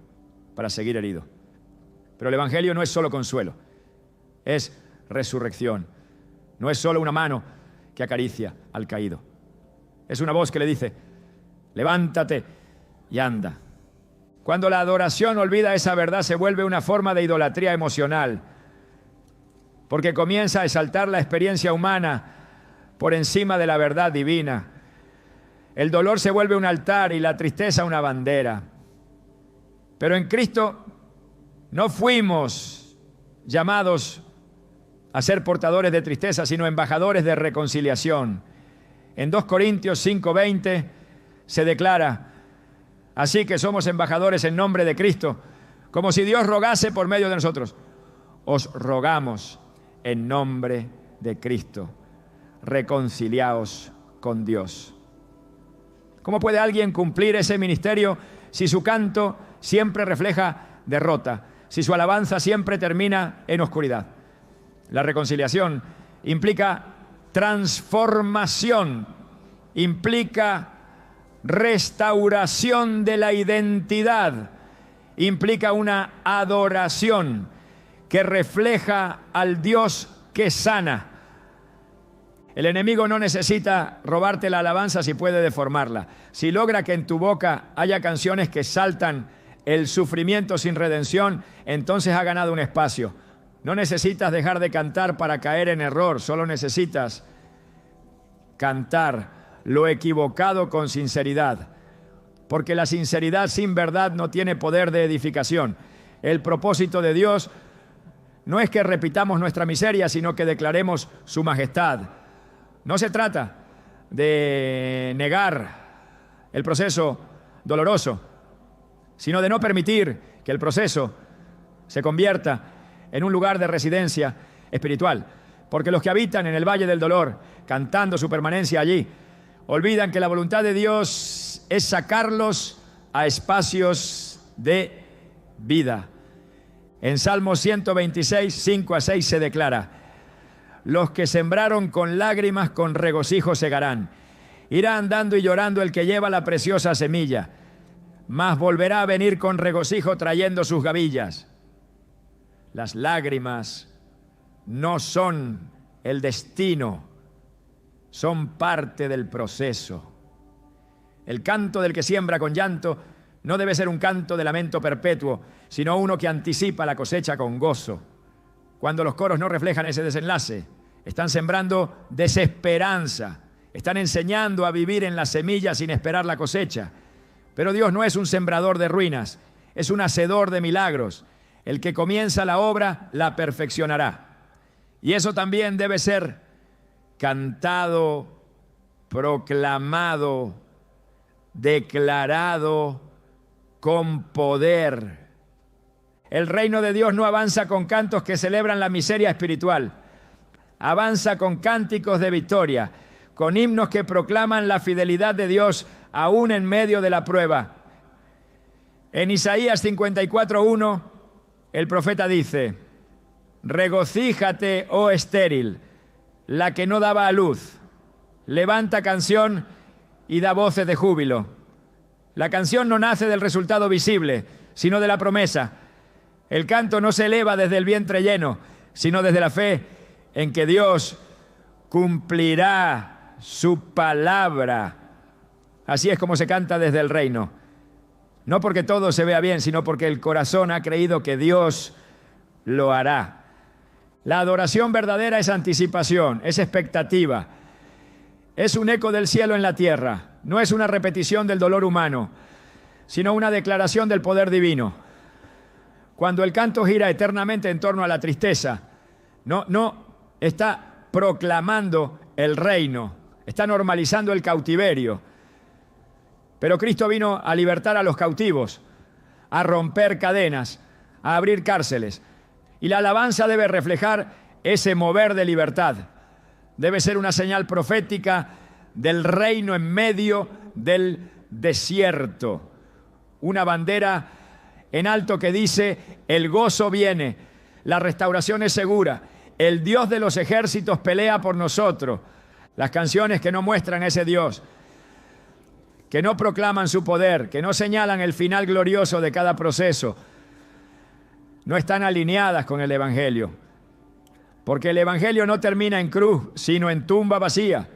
para seguir herido. Pero el Evangelio no es solo consuelo. es resurrección. No es solo una mano que acaricia al caído. Es una voz que le dice, levántate y anda. Cuando la adoración olvida esa verdad, se vuelve una forma de idolatría emocional, porque comienza a exaltar la experiencia humana por encima de la verdad divina. El dolor se vuelve un altar y la tristeza una bandera. Pero en Cristo no fuimos llamados a ser portadores de tristeza, sino embajadores de reconciliación. En 2 Corintios 5:20 se declara, así que somos embajadores en nombre de Cristo, como si Dios rogase por medio de nosotros. Os rogamos en nombre de Cristo, reconciliaos con Dios. ¿Cómo puede alguien cumplir ese ministerio si su canto siempre refleja derrota, si su alabanza siempre termina en oscuridad? La reconciliación implica transformación, implica restauración de la identidad, implica una adoración que refleja al Dios que sana. El enemigo no necesita robarte la alabanza si puede deformarla. Si logra que en tu boca haya canciones que saltan el sufrimiento sin redención, entonces ha ganado un espacio. No necesitas dejar de cantar para caer en error, solo necesitas cantar lo equivocado con sinceridad, porque la sinceridad sin verdad no tiene poder de edificación. El propósito de Dios no es que repitamos nuestra miseria, sino que declaremos su majestad. No se trata de negar el proceso doloroso, sino de no permitir que el proceso se convierta en un lugar de residencia espiritual. Porque los que habitan en el valle del dolor, cantando su permanencia allí, olvidan que la voluntad de Dios es sacarlos a espacios de vida. En Salmo 126, 5-6 se declara, los que sembraron con lágrimas, con regocijo segarán. Irá andando y llorando el que lleva la preciosa semilla, mas volverá a venir con regocijo trayendo sus gavillas. Las lágrimas no son el destino, son parte del proceso. El canto del que siembra con llanto no debe ser un canto de lamento perpetuo, sino uno que anticipa la cosecha con gozo. Cuando los coros no reflejan ese desenlace, están sembrando desesperanza, están enseñando a vivir en la semilla sin esperar la cosecha. Pero Dios no es un sembrador de ruinas, es un hacedor de milagros. El que comienza la obra la perfeccionará. Y eso también debe ser cantado, proclamado, declarado con poder. El reino de Dios no avanza con cantos que celebran la miseria espiritual. Avanza con cánticos de victoria, con himnos que proclaman la fidelidad de Dios aún en medio de la prueba. En Isaías 54:1, el profeta dice, regocíjate, oh estéril, la que no daba a luz. Levanta canción y da voces de júbilo. La canción no nace del resultado visible, sino de la promesa. El canto no se eleva desde el vientre lleno, sino desde la fe en que Dios cumplirá su palabra. Así es como se canta desde el reino. No porque todo se vea bien, sino porque el corazón ha creído que Dios lo hará. La adoración verdadera es anticipación, es expectativa. Es un eco del cielo en la tierra. No es una repetición del dolor humano, sino una declaración del poder divino. Cuando el canto gira eternamente en torno a la tristeza, no está proclamando el reino, está normalizando el cautiverio. Pero Cristo vino a libertar a los cautivos, a romper cadenas, a abrir cárceles. Y la alabanza debe reflejar ese mover de libertad. Debe ser una señal profética del reino en medio del desierto. Una bandera en alto que dice, el gozo viene, la restauración es segura, el Dios de los ejércitos pelea por nosotros. Las canciones que no muestran a ese Dios, que no proclaman su poder, que no señalan el final glorioso de cada proceso, no están alineadas con el Evangelio. Porque el Evangelio no termina en cruz, sino en tumba vacía.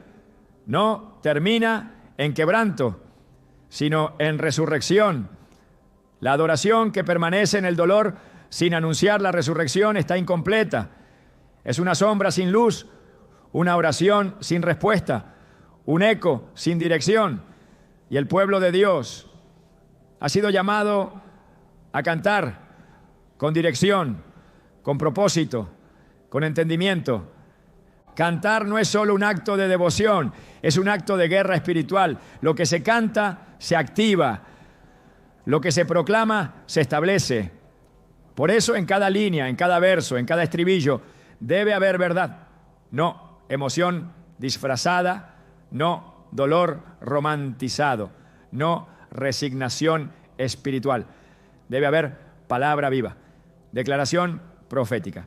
No termina en quebranto, sino en resurrección. La adoración que permanece en el dolor sin anunciar la resurrección está incompleta. Es una sombra sin luz, una oración sin respuesta, un eco sin dirección. Y el pueblo de Dios ha sido llamado a cantar con dirección, con propósito, con entendimiento. Cantar no es solo un acto de devoción, es un acto de guerra espiritual. Lo que se canta se activa, lo que se proclama se establece. Por eso en cada línea, en cada verso, en cada estribillo, debe haber verdad, no emoción disfrazada, no dolor romantizado, no resignación espiritual. Debe haber palabra viva, declaración profética,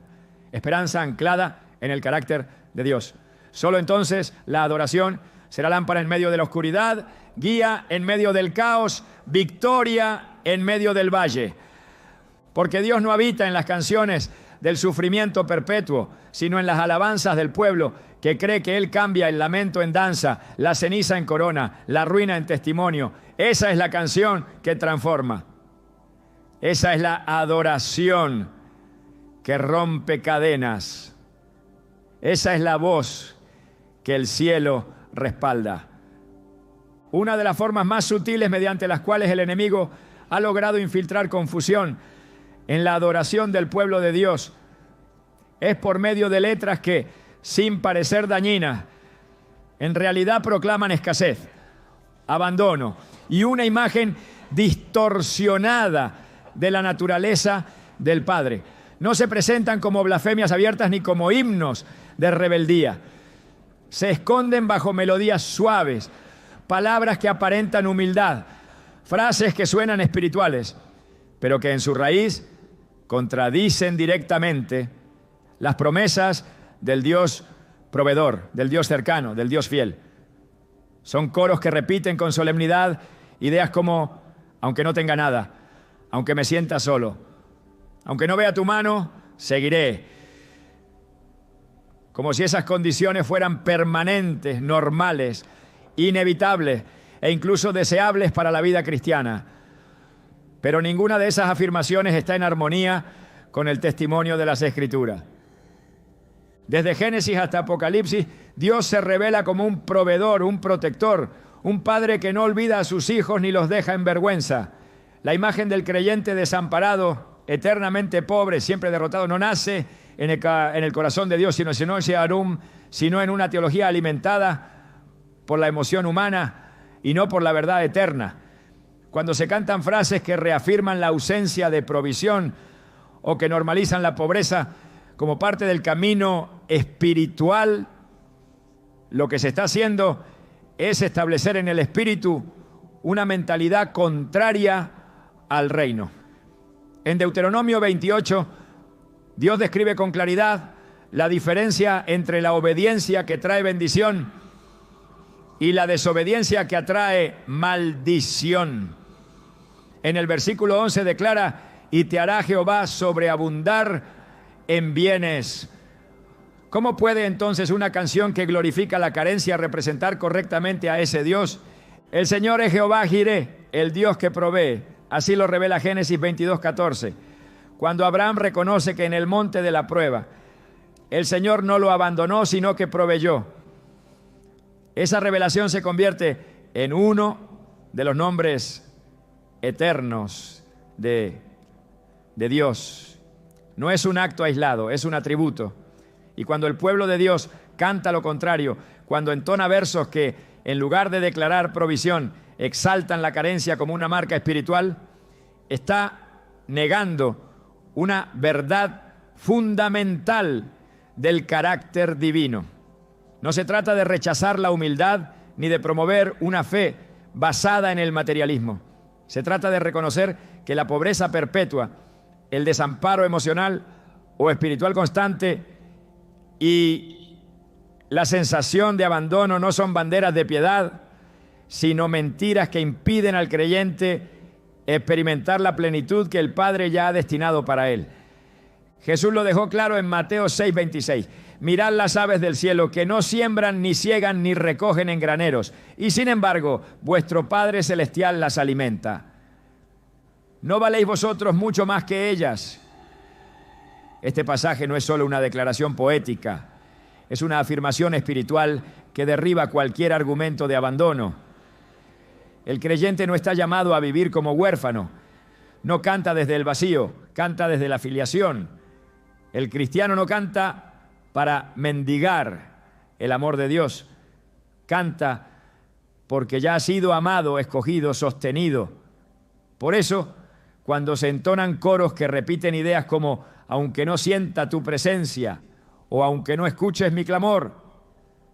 esperanza anclada en el carácter de Dios. Solo entonces la adoración será lámpara en medio de la oscuridad, guía en medio del caos, victoria en medio del valle. Porque Dios no habita en las canciones del sufrimiento perpetuo, sino en las alabanzas del pueblo que cree que Él cambia el lamento en danza, la ceniza en corona, la ruina en testimonio. Esa es la canción que transforma. Esa es la adoración que rompe cadenas. Esa es la voz que el cielo respalda. Una de las formas más sutiles mediante las cuales el enemigo ha logrado infiltrar confusión en la adoración del pueblo de Dios es por medio de letras que, sin parecer dañinas, en realidad proclaman escasez, abandono y una imagen distorsionada de la naturaleza del Padre. No se presentan como blasfemias abiertas ni como himnos de rebeldía. Se esconden bajo melodías suaves, palabras que aparentan humildad, frases que suenan espirituales, pero que en su raíz contradicen directamente las promesas del Dios proveedor, del Dios cercano, del Dios fiel. Son coros que repiten con solemnidad ideas como: aunque no tenga nada, aunque me sienta solo, aunque no vea tu mano, seguiré. Como si esas condiciones fueran permanentes, normales, inevitables e incluso deseables para la vida cristiana. Pero ninguna de esas afirmaciones está en armonía con el testimonio de las Escrituras. Desde Génesis hasta Apocalipsis, Dios se revela como un proveedor, un protector, un padre que no olvida a sus hijos ni los deja en vergüenza. La imagen del creyente desamparado, eternamente pobre, siempre derrotado, no nace en el corazón de Dios, sino en una teología alimentada por la emoción humana y no por la verdad eterna. Cuando se cantan frases que reafirman la ausencia de provisión o que normalizan la pobreza como parte del camino espiritual, lo que se está haciendo es establecer en el espíritu una mentalidad contraria al reino. En Deuteronomio 28, Dios describe con claridad la diferencia entre la obediencia que trae bendición y la desobediencia que atrae maldición. En el versículo 11 declara: y te hará Jehová sobreabundar en bienes. ¿Cómo puede entonces una canción que glorifica la carencia representar correctamente a ese Dios? El Señor es Jehová Jireh, el Dios que provee. Así lo revela Génesis 22:14. Cuando Abraham reconoce que en el monte de la prueba el Señor no lo abandonó, sino que proveyó. Esa revelación se convierte en uno de los nombres eternos de Dios. No es un acto aislado, es un atributo. Y cuando el pueblo de Dios canta lo contrario, cuando entona versos que, en lugar de declarar provisión, exaltan la carencia como una marca espiritual, está negando una verdad fundamental del carácter divino. No se trata de rechazar la humildad ni de promover una fe basada en el materialismo. Se trata de reconocer que la pobreza perpetua, el desamparo emocional o espiritual constante y la sensación de abandono no son banderas de piedad, sino mentiras que impiden al creyente experimentar la plenitud que el Padre ya ha destinado para él. Jesús lo dejó claro en Mateo 6:26. Mirad las aves del cielo, que no siembran, ni ciegan, ni recogen en graneros, y sin embargo, vuestro Padre Celestial las alimenta. ¿No valéis vosotros mucho más que ellas? Este pasaje no es solo una declaración poética, es una afirmación espiritual que derriba cualquier argumento de abandono. El creyente no está llamado a vivir como huérfano, no canta desde el vacío, canta desde la filiación. El cristiano no canta para mendigar el amor de Dios, canta porque ya ha sido amado, escogido, sostenido. Por eso, cuando se entonan coros que repiten ideas como aunque no sienta tu presencia o aunque no escuches mi clamor,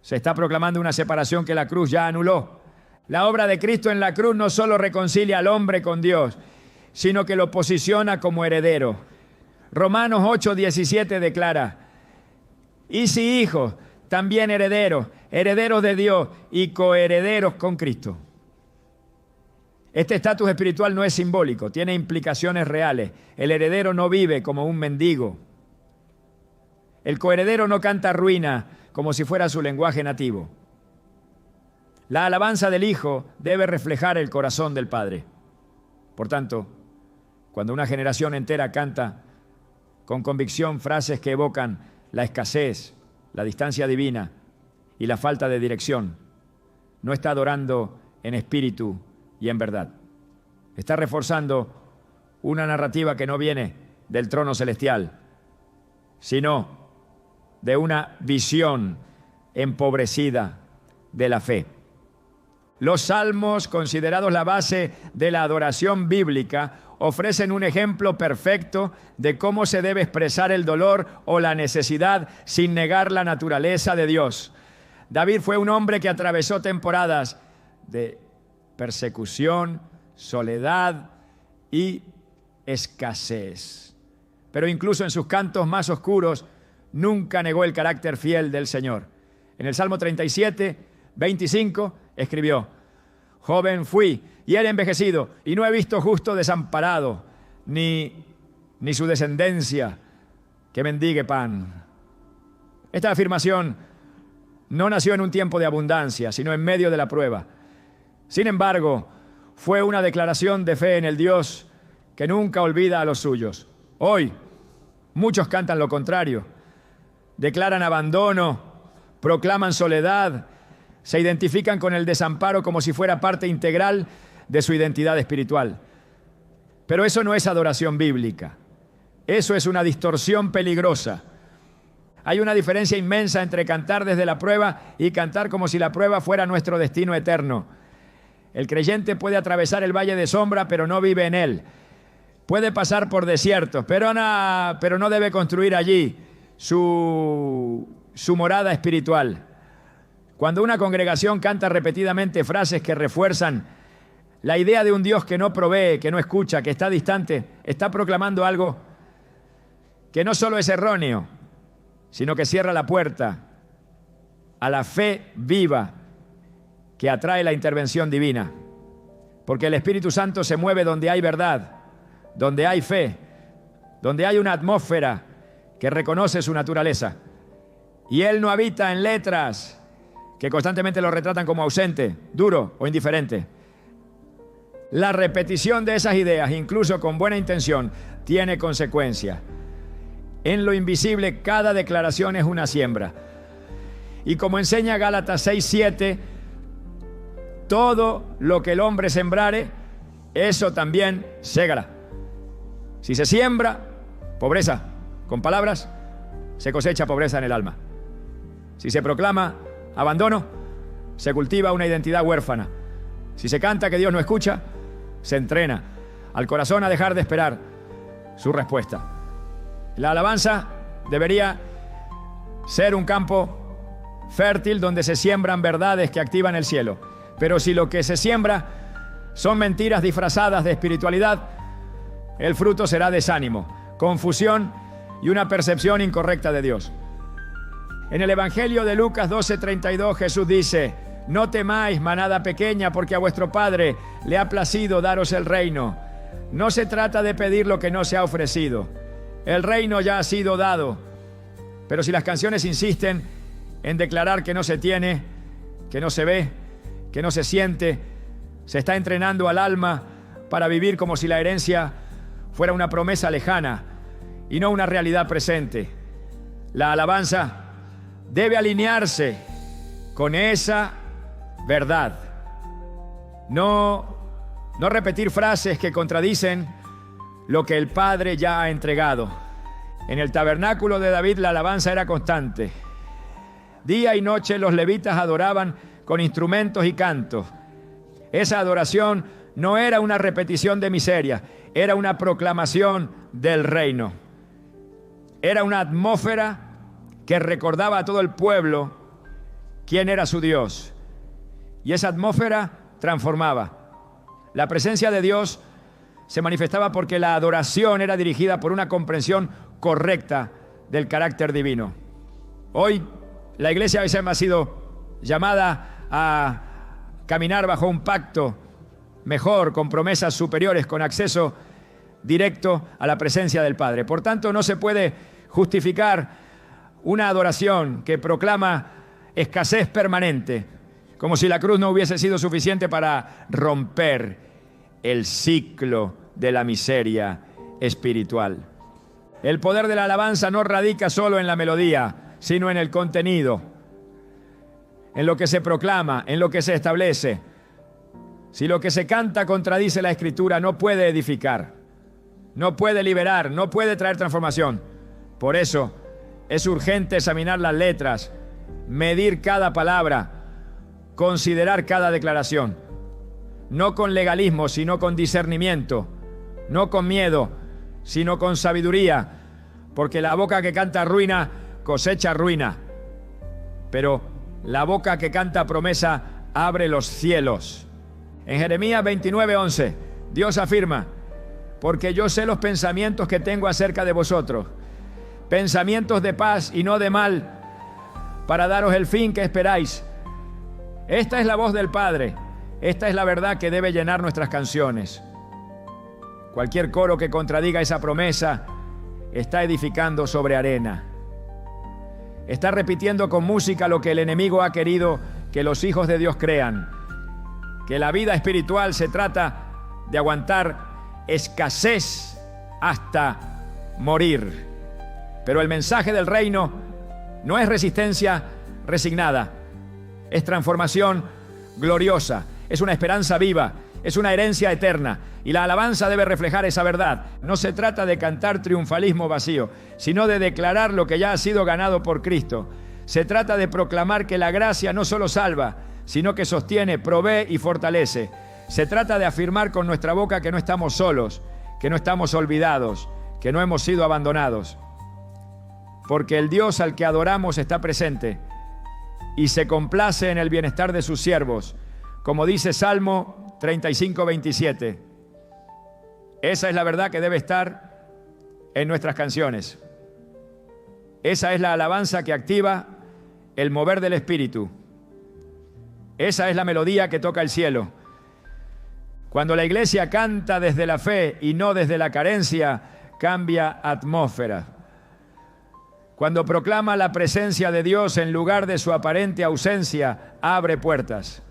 se está proclamando una separación que la cruz ya anuló. La obra de Cristo en la cruz no solo reconcilia al hombre con Dios, sino que lo posiciona como heredero. Romanos 8:17 declara: y si hijos, también herederos, herederos de Dios y coherederos con Cristo. Este estatus espiritual no es simbólico, tiene implicaciones reales. El heredero no vive como un mendigo. El coheredero no canta ruina como si fuera su lenguaje nativo. La alabanza del Hijo debe reflejar el corazón del Padre. Por tanto, cuando una generación entera canta con convicción frases que evocan la escasez, la distancia divina y la falta de dirección, no está adorando en espíritu y en verdad. Está reforzando una narrativa que no viene del trono celestial, sino de una visión empobrecida de la fe. Los salmos, considerados la base de la adoración bíblica, ofrecen un ejemplo perfecto de cómo se debe expresar el dolor o la necesidad sin negar la naturaleza de Dios. David fue un hombre que atravesó temporadas de persecución, soledad y escasez. Pero incluso en sus cantos más oscuros, nunca negó el carácter fiel del Señor. En el Salmo 37:25 escribió: joven fui y era envejecido, y no he visto justo desamparado, ni su descendencia que mendigue pan. Esta afirmación no nació en un tiempo de abundancia, sino en medio de la prueba. Sin embargo, fue una declaración de fe en el Dios que nunca olvida a los suyos. Hoy, muchos cantan lo contrario. Declaran abandono, proclaman soledad, se identifican con el desamparo como si fuera parte integral de su identidad espiritual. Pero eso no es adoración bíblica. Eso es una distorsión peligrosa. Hay una diferencia inmensa entre cantar desde la prueba y cantar como si la prueba fuera nuestro destino eterno. El creyente puede atravesar el valle de sombra, pero no vive en él. Puede pasar por desiertos, pero no debe construir allí su morada espiritual. Cuando una congregación canta repetidamente frases que refuerzan la idea de un Dios que no provee, que no escucha, que está distante, está proclamando algo que no solo es erróneo, sino que cierra la puerta a la fe viva que atrae la intervención divina. Porque el Espíritu Santo se mueve donde hay verdad, donde hay fe, donde hay una atmósfera que reconoce su naturaleza. Y Él no habita en letras que constantemente lo retratan como ausente, duro o indiferente. La repetición de esas ideas, incluso con buena intención, tiene consecuencias. En lo invisible, cada declaración es una siembra. Y como enseña Gálatas 6:7, todo lo que el hombre sembrare, eso también segará. Si se siembra pobreza con palabras, se cosecha pobreza en el alma. Si se proclama abandono, se cultiva una identidad huérfana. Si se canta que Dios no escucha, se entrena al corazón a dejar de esperar su respuesta. La alabanza debería ser un campo fértil donde se siembran verdades que activan el cielo. Pero si lo que se siembra son mentiras disfrazadas de espiritualidad, el fruto será desánimo, confusión y una percepción incorrecta de Dios. En el Evangelio de Lucas 12:32 Jesús dice: no temáis, manada pequeña, porque a vuestro Padre le ha placido daros el reino. No se trata de pedir lo que no se ha ofrecido. El reino ya ha sido dado. Pero si las canciones insisten en declarar que no se tiene, que no se ve, que no se siente, se está entrenando al alma para vivir como si la herencia fuera una promesa lejana y no una realidad presente. La alabanza debe alinearse con esa verdad. No repetir frases que contradicen lo que el Padre ya ha entregado. En el tabernáculo de David la alabanza era constante. Día y noche los levitas adoraban con instrumentos y cantos. Esa adoración no era una repetición de miseria, era una proclamación del reino. Era una atmósfera que recordaba a todo el pueblo quién era su Dios. Y esa atmósfera transformaba. La presencia de Dios se manifestaba porque la adoración era dirigida por una comprensión correcta del carácter divino. Hoy la iglesia a veces ha sido llamada a caminar bajo un pacto mejor, con promesas superiores, con acceso directo a la presencia del Padre. Por tanto, no se puede justificar una adoración que proclama escasez permanente, como si la cruz no hubiese sido suficiente para romper el ciclo de la miseria espiritual. El poder de la alabanza no radica solo en la melodía, sino en el contenido, en lo que se proclama, en lo que se establece. Si lo que se canta contradice la Escritura, no puede edificar, no puede liberar, no puede traer transformación. Por eso es urgente examinar las letras, medir cada palabra, considerar cada declaración, no con legalismo, sino con discernimiento, no con miedo, sino con sabiduría, porque la boca que canta ruina cosecha ruina, pero la boca que canta promesa abre los cielos. En Jeremías 29:11, Dios afirma: porque yo sé los pensamientos que tengo acerca de vosotros, pensamientos de paz y no de mal, para daros el fin que esperáis. Esta es la voz del Padre, esta es la verdad que debe llenar nuestras canciones. Cualquier coro que contradiga esa promesa está edificando sobre arena. Está repitiendo con música lo que el enemigo ha querido que los hijos de Dios crean, que la vida espiritual se trata de aguantar escasez hasta morir. Pero el mensaje del reino no es resistencia resignada, es transformación gloriosa, es una esperanza viva, es una herencia eterna, y la alabanza debe reflejar esa verdad. No se trata de cantar triunfalismo vacío, sino de declarar lo que ya ha sido ganado por Cristo. Se trata de proclamar que la gracia no solo salva, sino que sostiene, provee y fortalece. Se trata de afirmar con nuestra boca que no estamos solos, que no estamos olvidados, que no hemos sido abandonados. Porque el Dios al que adoramos está presente y se complace en el bienestar de sus siervos, como dice Salmo 35:27. Esa es la verdad que debe estar en nuestras canciones. Esa es la alabanza que activa el mover del Espíritu. Esa es la melodía que toca el cielo. Cuando la iglesia canta desde la fe y no desde la carencia, cambia atmósfera. Cuando proclama la presencia de Dios en lugar de su aparente ausencia, abre puertas.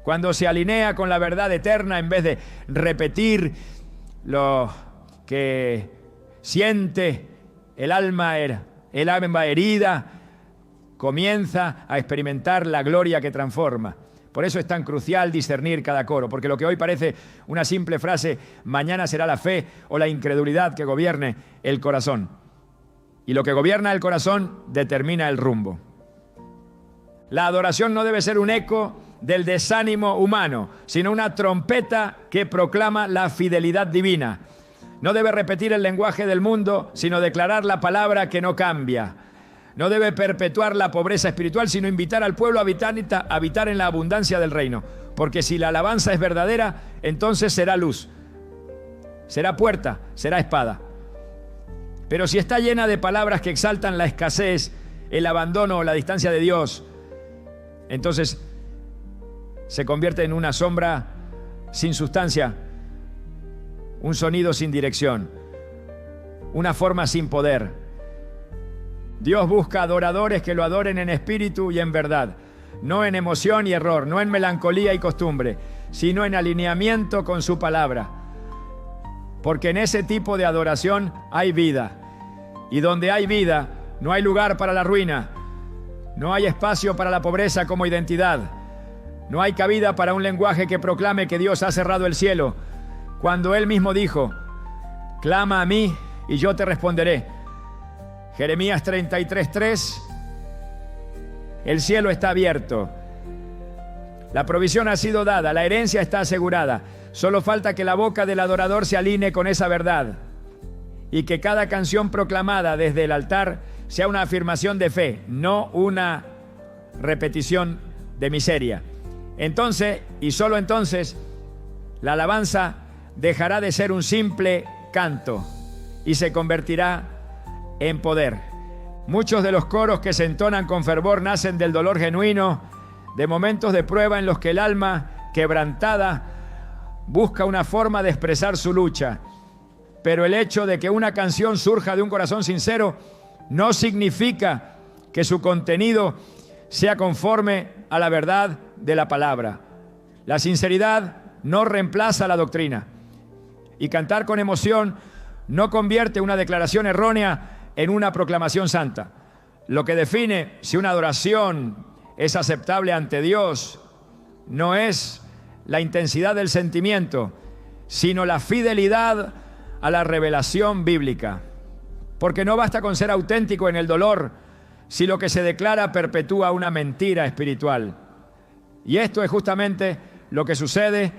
Cuando se alinea con la verdad eterna en vez de repetir lo que siente el alma herida, comienza a experimentar la gloria que transforma. Por eso es tan crucial discernir cada coro, porque lo que hoy parece una simple frase, mañana será la fe o la incredulidad que gobierne el corazón. Y lo que gobierna el corazón determina el rumbo. La adoración no debe ser un eco del desánimo humano, sino una trompeta que proclama la fidelidad divina. No debe repetir el lenguaje del mundo, sino declarar la palabra que no cambia. No debe perpetuar la pobreza espiritual, sino invitar al pueblo a habitar en la abundancia del reino. Porque si la alabanza es verdadera, entonces será luz, será puerta, será espada. Pero si está llena de palabras que exaltan la escasez, el abandono o la distancia de Dios, entonces se convierte en una sombra sin sustancia, un sonido sin dirección. una forma sin poder. Dios busca adoradores que lo adoren en espíritu y en verdad, no en emoción y error, no en melancolía y costumbre, sino en alineamiento con su palabra. Porque en ese tipo de adoración hay vida. Y donde hay vida, no hay lugar para la ruina. No hay espacio para la pobreza como identidad. No hay cabida para un lenguaje que proclame que Dios ha cerrado el cielo, cuando Él mismo dijo: clama a mí y yo te responderé. Jeremías 33:3. El cielo está abierto. La provisión ha sido dada, la herencia está asegurada. Solo falta que la boca del adorador se alinee con esa verdad y que cada canción proclamada desde el altar sea una afirmación de fe, no una repetición de miseria. Entonces, y solo entonces, la alabanza dejará de ser un simple canto y se convertirá en poder. Muchos de los coros que se entonan con fervor nacen del dolor genuino, de momentos de prueba en los que el alma quebrantada busca una forma de expresar su lucha. Pero el hecho de que una canción surja de un corazón sincero no significa que su contenido sea conforme a la verdad de la palabra. La sinceridad no reemplaza la doctrina. Y cantar con emoción no convierte una declaración errónea en una proclamación santa. Lo que define si una adoración es aceptable ante Dios no es la intensidad del sentimiento, sino la fidelidad a la revelación bíblica. Porque no basta con ser auténtico en el dolor si lo que se declara perpetúa una mentira espiritual. Y esto es justamente lo que sucede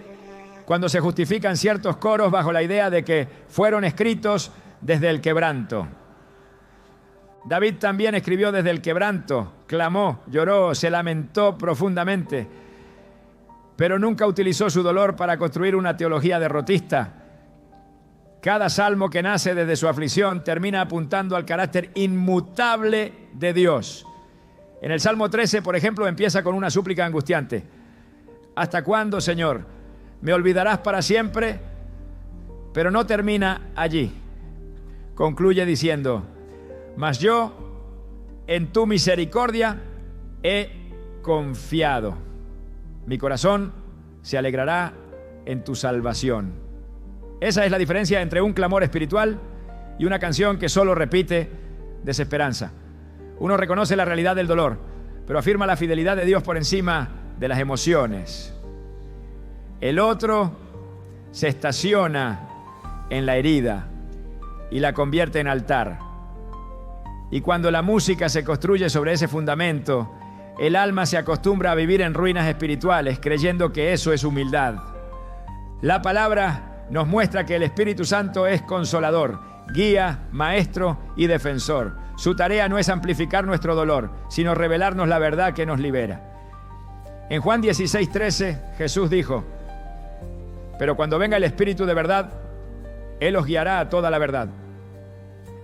cuando se justifican ciertos coros bajo la idea de que fueron escritos desde el quebranto. David también escribió desde el quebranto, clamó, lloró, se lamentó profundamente, pero nunca utilizó su dolor para construir una teología derrotista. Cada salmo que nace desde su aflicción termina apuntando al carácter inmutable de Dios. En el Salmo 13, por ejemplo, empieza con una súplica angustiante. ¿Hasta cuándo, Señor? ¿Me olvidarás para siempre? Pero no termina allí. Concluye diciendo: mas yo en tu misericordia he confiado. Mi corazón se alegrará en tu salvación. Esa es la diferencia entre un clamor espiritual y una canción que solo repite desesperanza. Uno reconoce la realidad del dolor, pero afirma la fidelidad de Dios por encima de las emociones. El otro se estaciona en la herida y la convierte en altar. Y cuando la música se construye sobre ese fundamento, el alma se acostumbra a vivir en ruinas espirituales, creyendo que eso es humildad. La palabra nos muestra que el Espíritu Santo es consolador, guía, maestro y defensor. Su tarea no es amplificar nuestro dolor, sino revelarnos la verdad que nos libera. En Juan 16:13, Jesús dijo: pero cuando venga el Espíritu de verdad, Él os guiará a toda la verdad.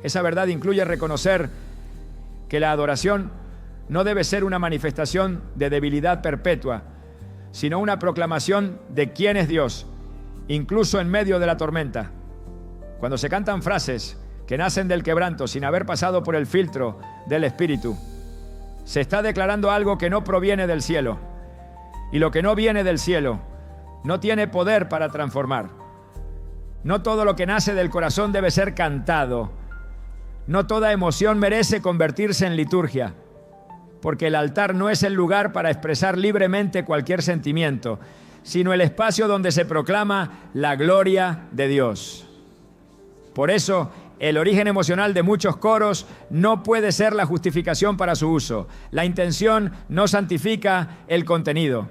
Esa verdad incluye reconocer que la adoración no debe ser una manifestación de debilidad perpetua, sino una proclamación de quién es Dios, incluso en medio de la tormenta. Cuando se cantan frases que nacen del quebranto sin haber pasado por el filtro del Espíritu, se está declarando algo que no proviene del cielo. Y lo que no viene del cielo no tiene poder para transformar. No todo lo que nace del corazón debe ser cantado. No toda emoción merece convertirse en liturgia, porque el altar no es el lugar para expresar libremente cualquier sentimiento, sino el espacio donde se proclama la gloria de Dios. Por eso, el origen emocional de muchos coros no puede ser la justificación para su uso. La intención no santifica el contenido.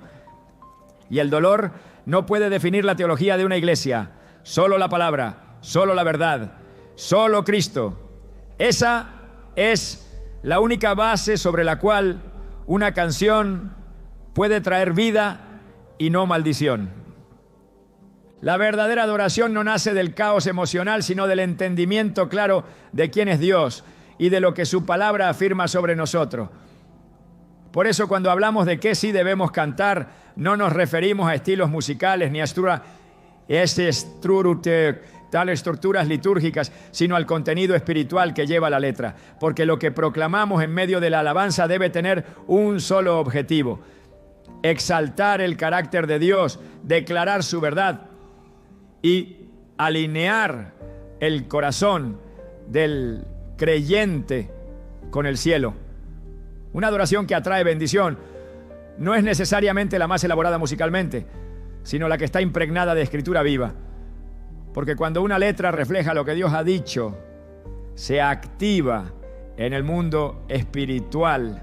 Y el dolor no puede definir la teología de una iglesia. Solo la palabra, solo la verdad, solo Cristo. Esa es la única base sobre la cual una canción puede traer vida y no maldición. La verdadera adoración no nace del caos emocional, sino del entendimiento claro de quién es Dios y de lo que su palabra afirma sobre nosotros. Por eso, cuando hablamos de qué sí debemos cantar, no nos referimos a estilos musicales ni a tales estructuras litúrgicas, sino al contenido espiritual que lleva la letra. Porque lo que proclamamos en medio de la alabanza debe tener un solo objetivo: exaltar el carácter de Dios, declarar su verdad y alinear el corazón del creyente con el cielo. Una adoración que atrae bendición no es necesariamente la más elaborada musicalmente, sino la que está impregnada de escritura viva. Porque cuando una letra refleja lo que Dios ha dicho, se activa en el mundo espiritual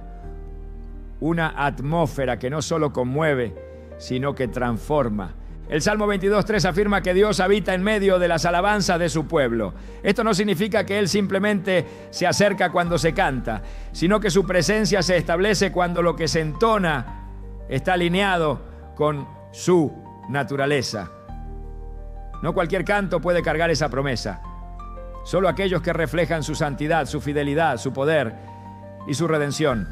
una atmósfera que no solo conmueve, sino que transforma. El Salmo 22:3 afirma que Dios habita en medio de las alabanzas de su pueblo. Esto no significa que Él simplemente se acerca cuando se canta, sino que su presencia se establece cuando lo que se entona está alineado con su naturaleza. No cualquier canto puede cargar esa promesa. Solo aquellos que reflejan su santidad, su fidelidad, su poder y su redención.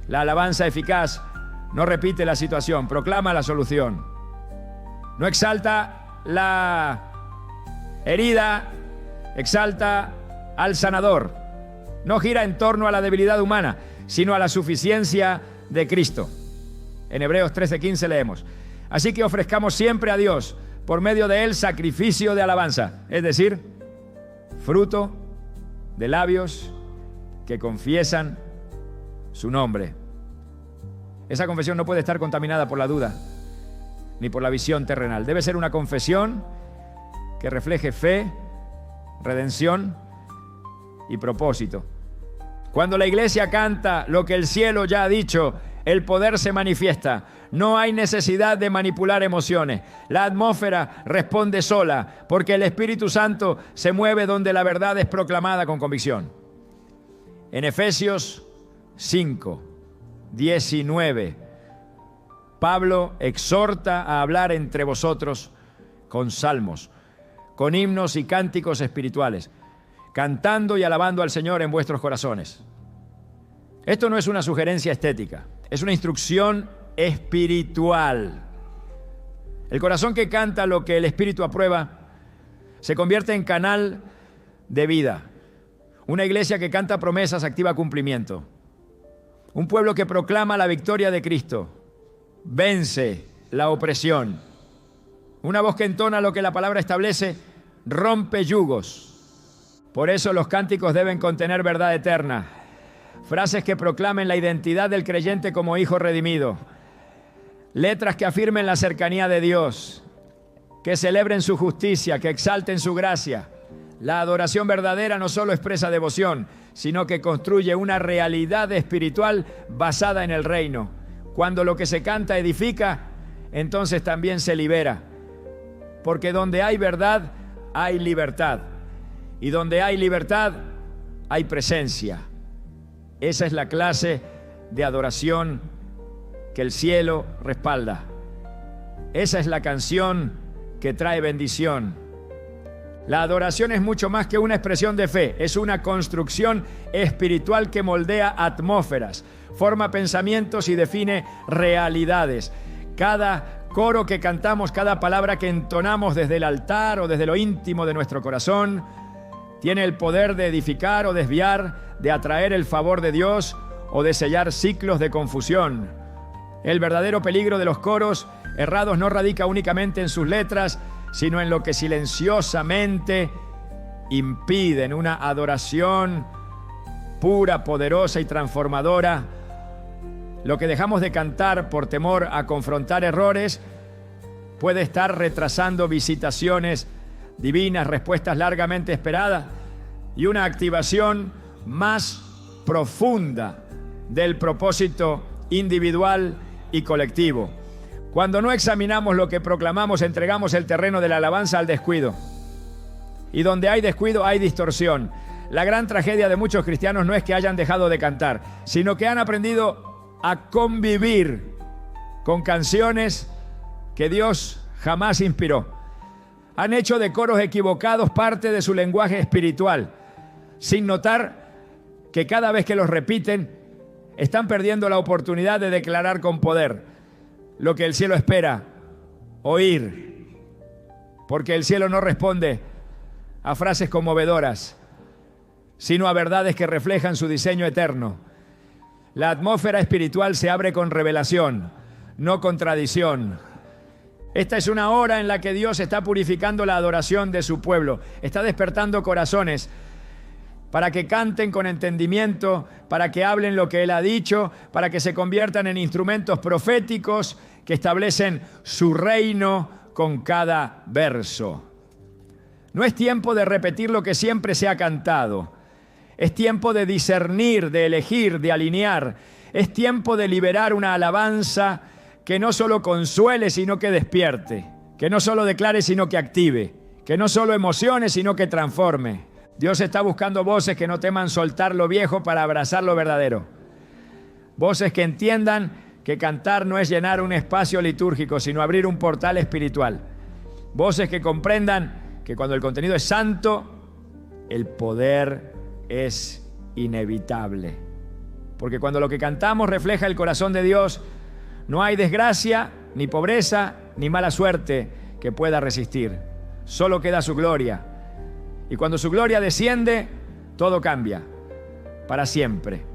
La alabanza eficaz no repite la situación, proclama la solución. No exalta la herida, exalta al sanador. No gira en torno a la debilidad humana, sino a la suficiencia de Cristo. En Hebreos 13:15 leemos: así que ofrezcamos siempre a Dios, por medio de Él, sacrificio de alabanza, es decir, fruto de labios que confiesan su nombre. Esa confesión no puede estar contaminada por la duda ni por la visión terrenal. Debe ser una confesión que refleje fe, redención y propósito. Cuando la iglesia canta lo que el cielo ya ha dicho, el poder se manifiesta. No hay necesidad de manipular emociones. La atmósfera responde sola, porque el Espíritu Santo se mueve donde la verdad es proclamada con convicción. En Efesios 5:19, Pablo exhorta a hablar entre vosotros con salmos, con himnos y cánticos espirituales, cantando y alabando al Señor en vuestros corazones. Esto no es una sugerencia estética, es una instrucción espiritual. El corazón que canta lo que el Espíritu aprueba se convierte en canal de vida. Una iglesia que canta promesas activa cumplimiento. Un pueblo que proclama la victoria de Cristo vence la opresión. Una voz que entona lo que la palabra establece rompe yugos. Por eso los cánticos deben contener verdad eterna. Frases que proclamen la identidad del creyente como hijo redimido. Letras que afirmen la cercanía de Dios, que celebren su justicia, que exalten su gracia. La adoración verdadera no solo expresa devoción, sino que construye una realidad espiritual basada en el reino. Cuando lo que se canta edifica, entonces también se libera. Porque donde hay verdad, hay libertad. Y donde hay libertad, hay presencia. Esa es la clase de adoración que el cielo respalda. Esa es la canción que trae bendición. La adoración es mucho más que una expresión de fe, es una construcción espiritual que moldea atmósferas, forma pensamientos y define realidades. Cada coro que cantamos, cada palabra que entonamos desde el altar o desde lo íntimo de nuestro corazón, tiene el poder de edificar o desviar, de atraer el favor de Dios o de sellar ciclos de confusión. El verdadero peligro de los coros errados no radica únicamente en sus letras, sino en lo que silenciosamente impiden una adoración pura, poderosa y transformadora. Lo que dejamos de cantar por temor a confrontar errores puede estar retrasando visitaciones divinas, respuestas largamente esperadas y una activación más profunda del propósito individual y colectivo. Cuando no examinamos lo que proclamamos, entregamos el terreno de la alabanza al descuido. Y donde hay descuido, hay distorsión. La gran tragedia de muchos cristianos no es que hayan dejado de cantar, sino que han aprendido a convivir con canciones que Dios jamás inspiró. Han hecho de coros equivocados parte de su lenguaje espiritual, sin notar que cada vez que los repiten, están perdiendo la oportunidad de declarar con poder lo que el cielo espera oír, porque el cielo no responde a frases conmovedoras, sino a verdades que reflejan su diseño eterno. La atmósfera espiritual se abre con revelación, no con tradición. Esta es una hora en la que Dios está purificando la adoración de su pueblo. Está despertando corazones para que canten con entendimiento, para que hablen lo que Él ha dicho, para que se conviertan en instrumentos proféticos que establecen su reino con cada verso. No es tiempo de repetir lo que siempre se ha cantado. Es tiempo de discernir, de elegir, de alinear. Es tiempo de liberar una alabanza que no solo consuele, sino que despierte. Que no solo declare, sino que active. Que no solo emocione, sino que transforme. Dios está buscando voces que no teman soltar lo viejo para abrazar lo verdadero. Voces que entiendan que cantar no es llenar un espacio litúrgico, sino abrir un portal espiritual. Voces que comprendan que cuando el contenido es santo, el poder es inevitable. Porque cuando lo que cantamos refleja el corazón de Dios, no hay desgracia, ni pobreza, ni mala suerte que pueda resistir. Solo queda su gloria. Y cuando su gloria desciende, todo cambia para siempre.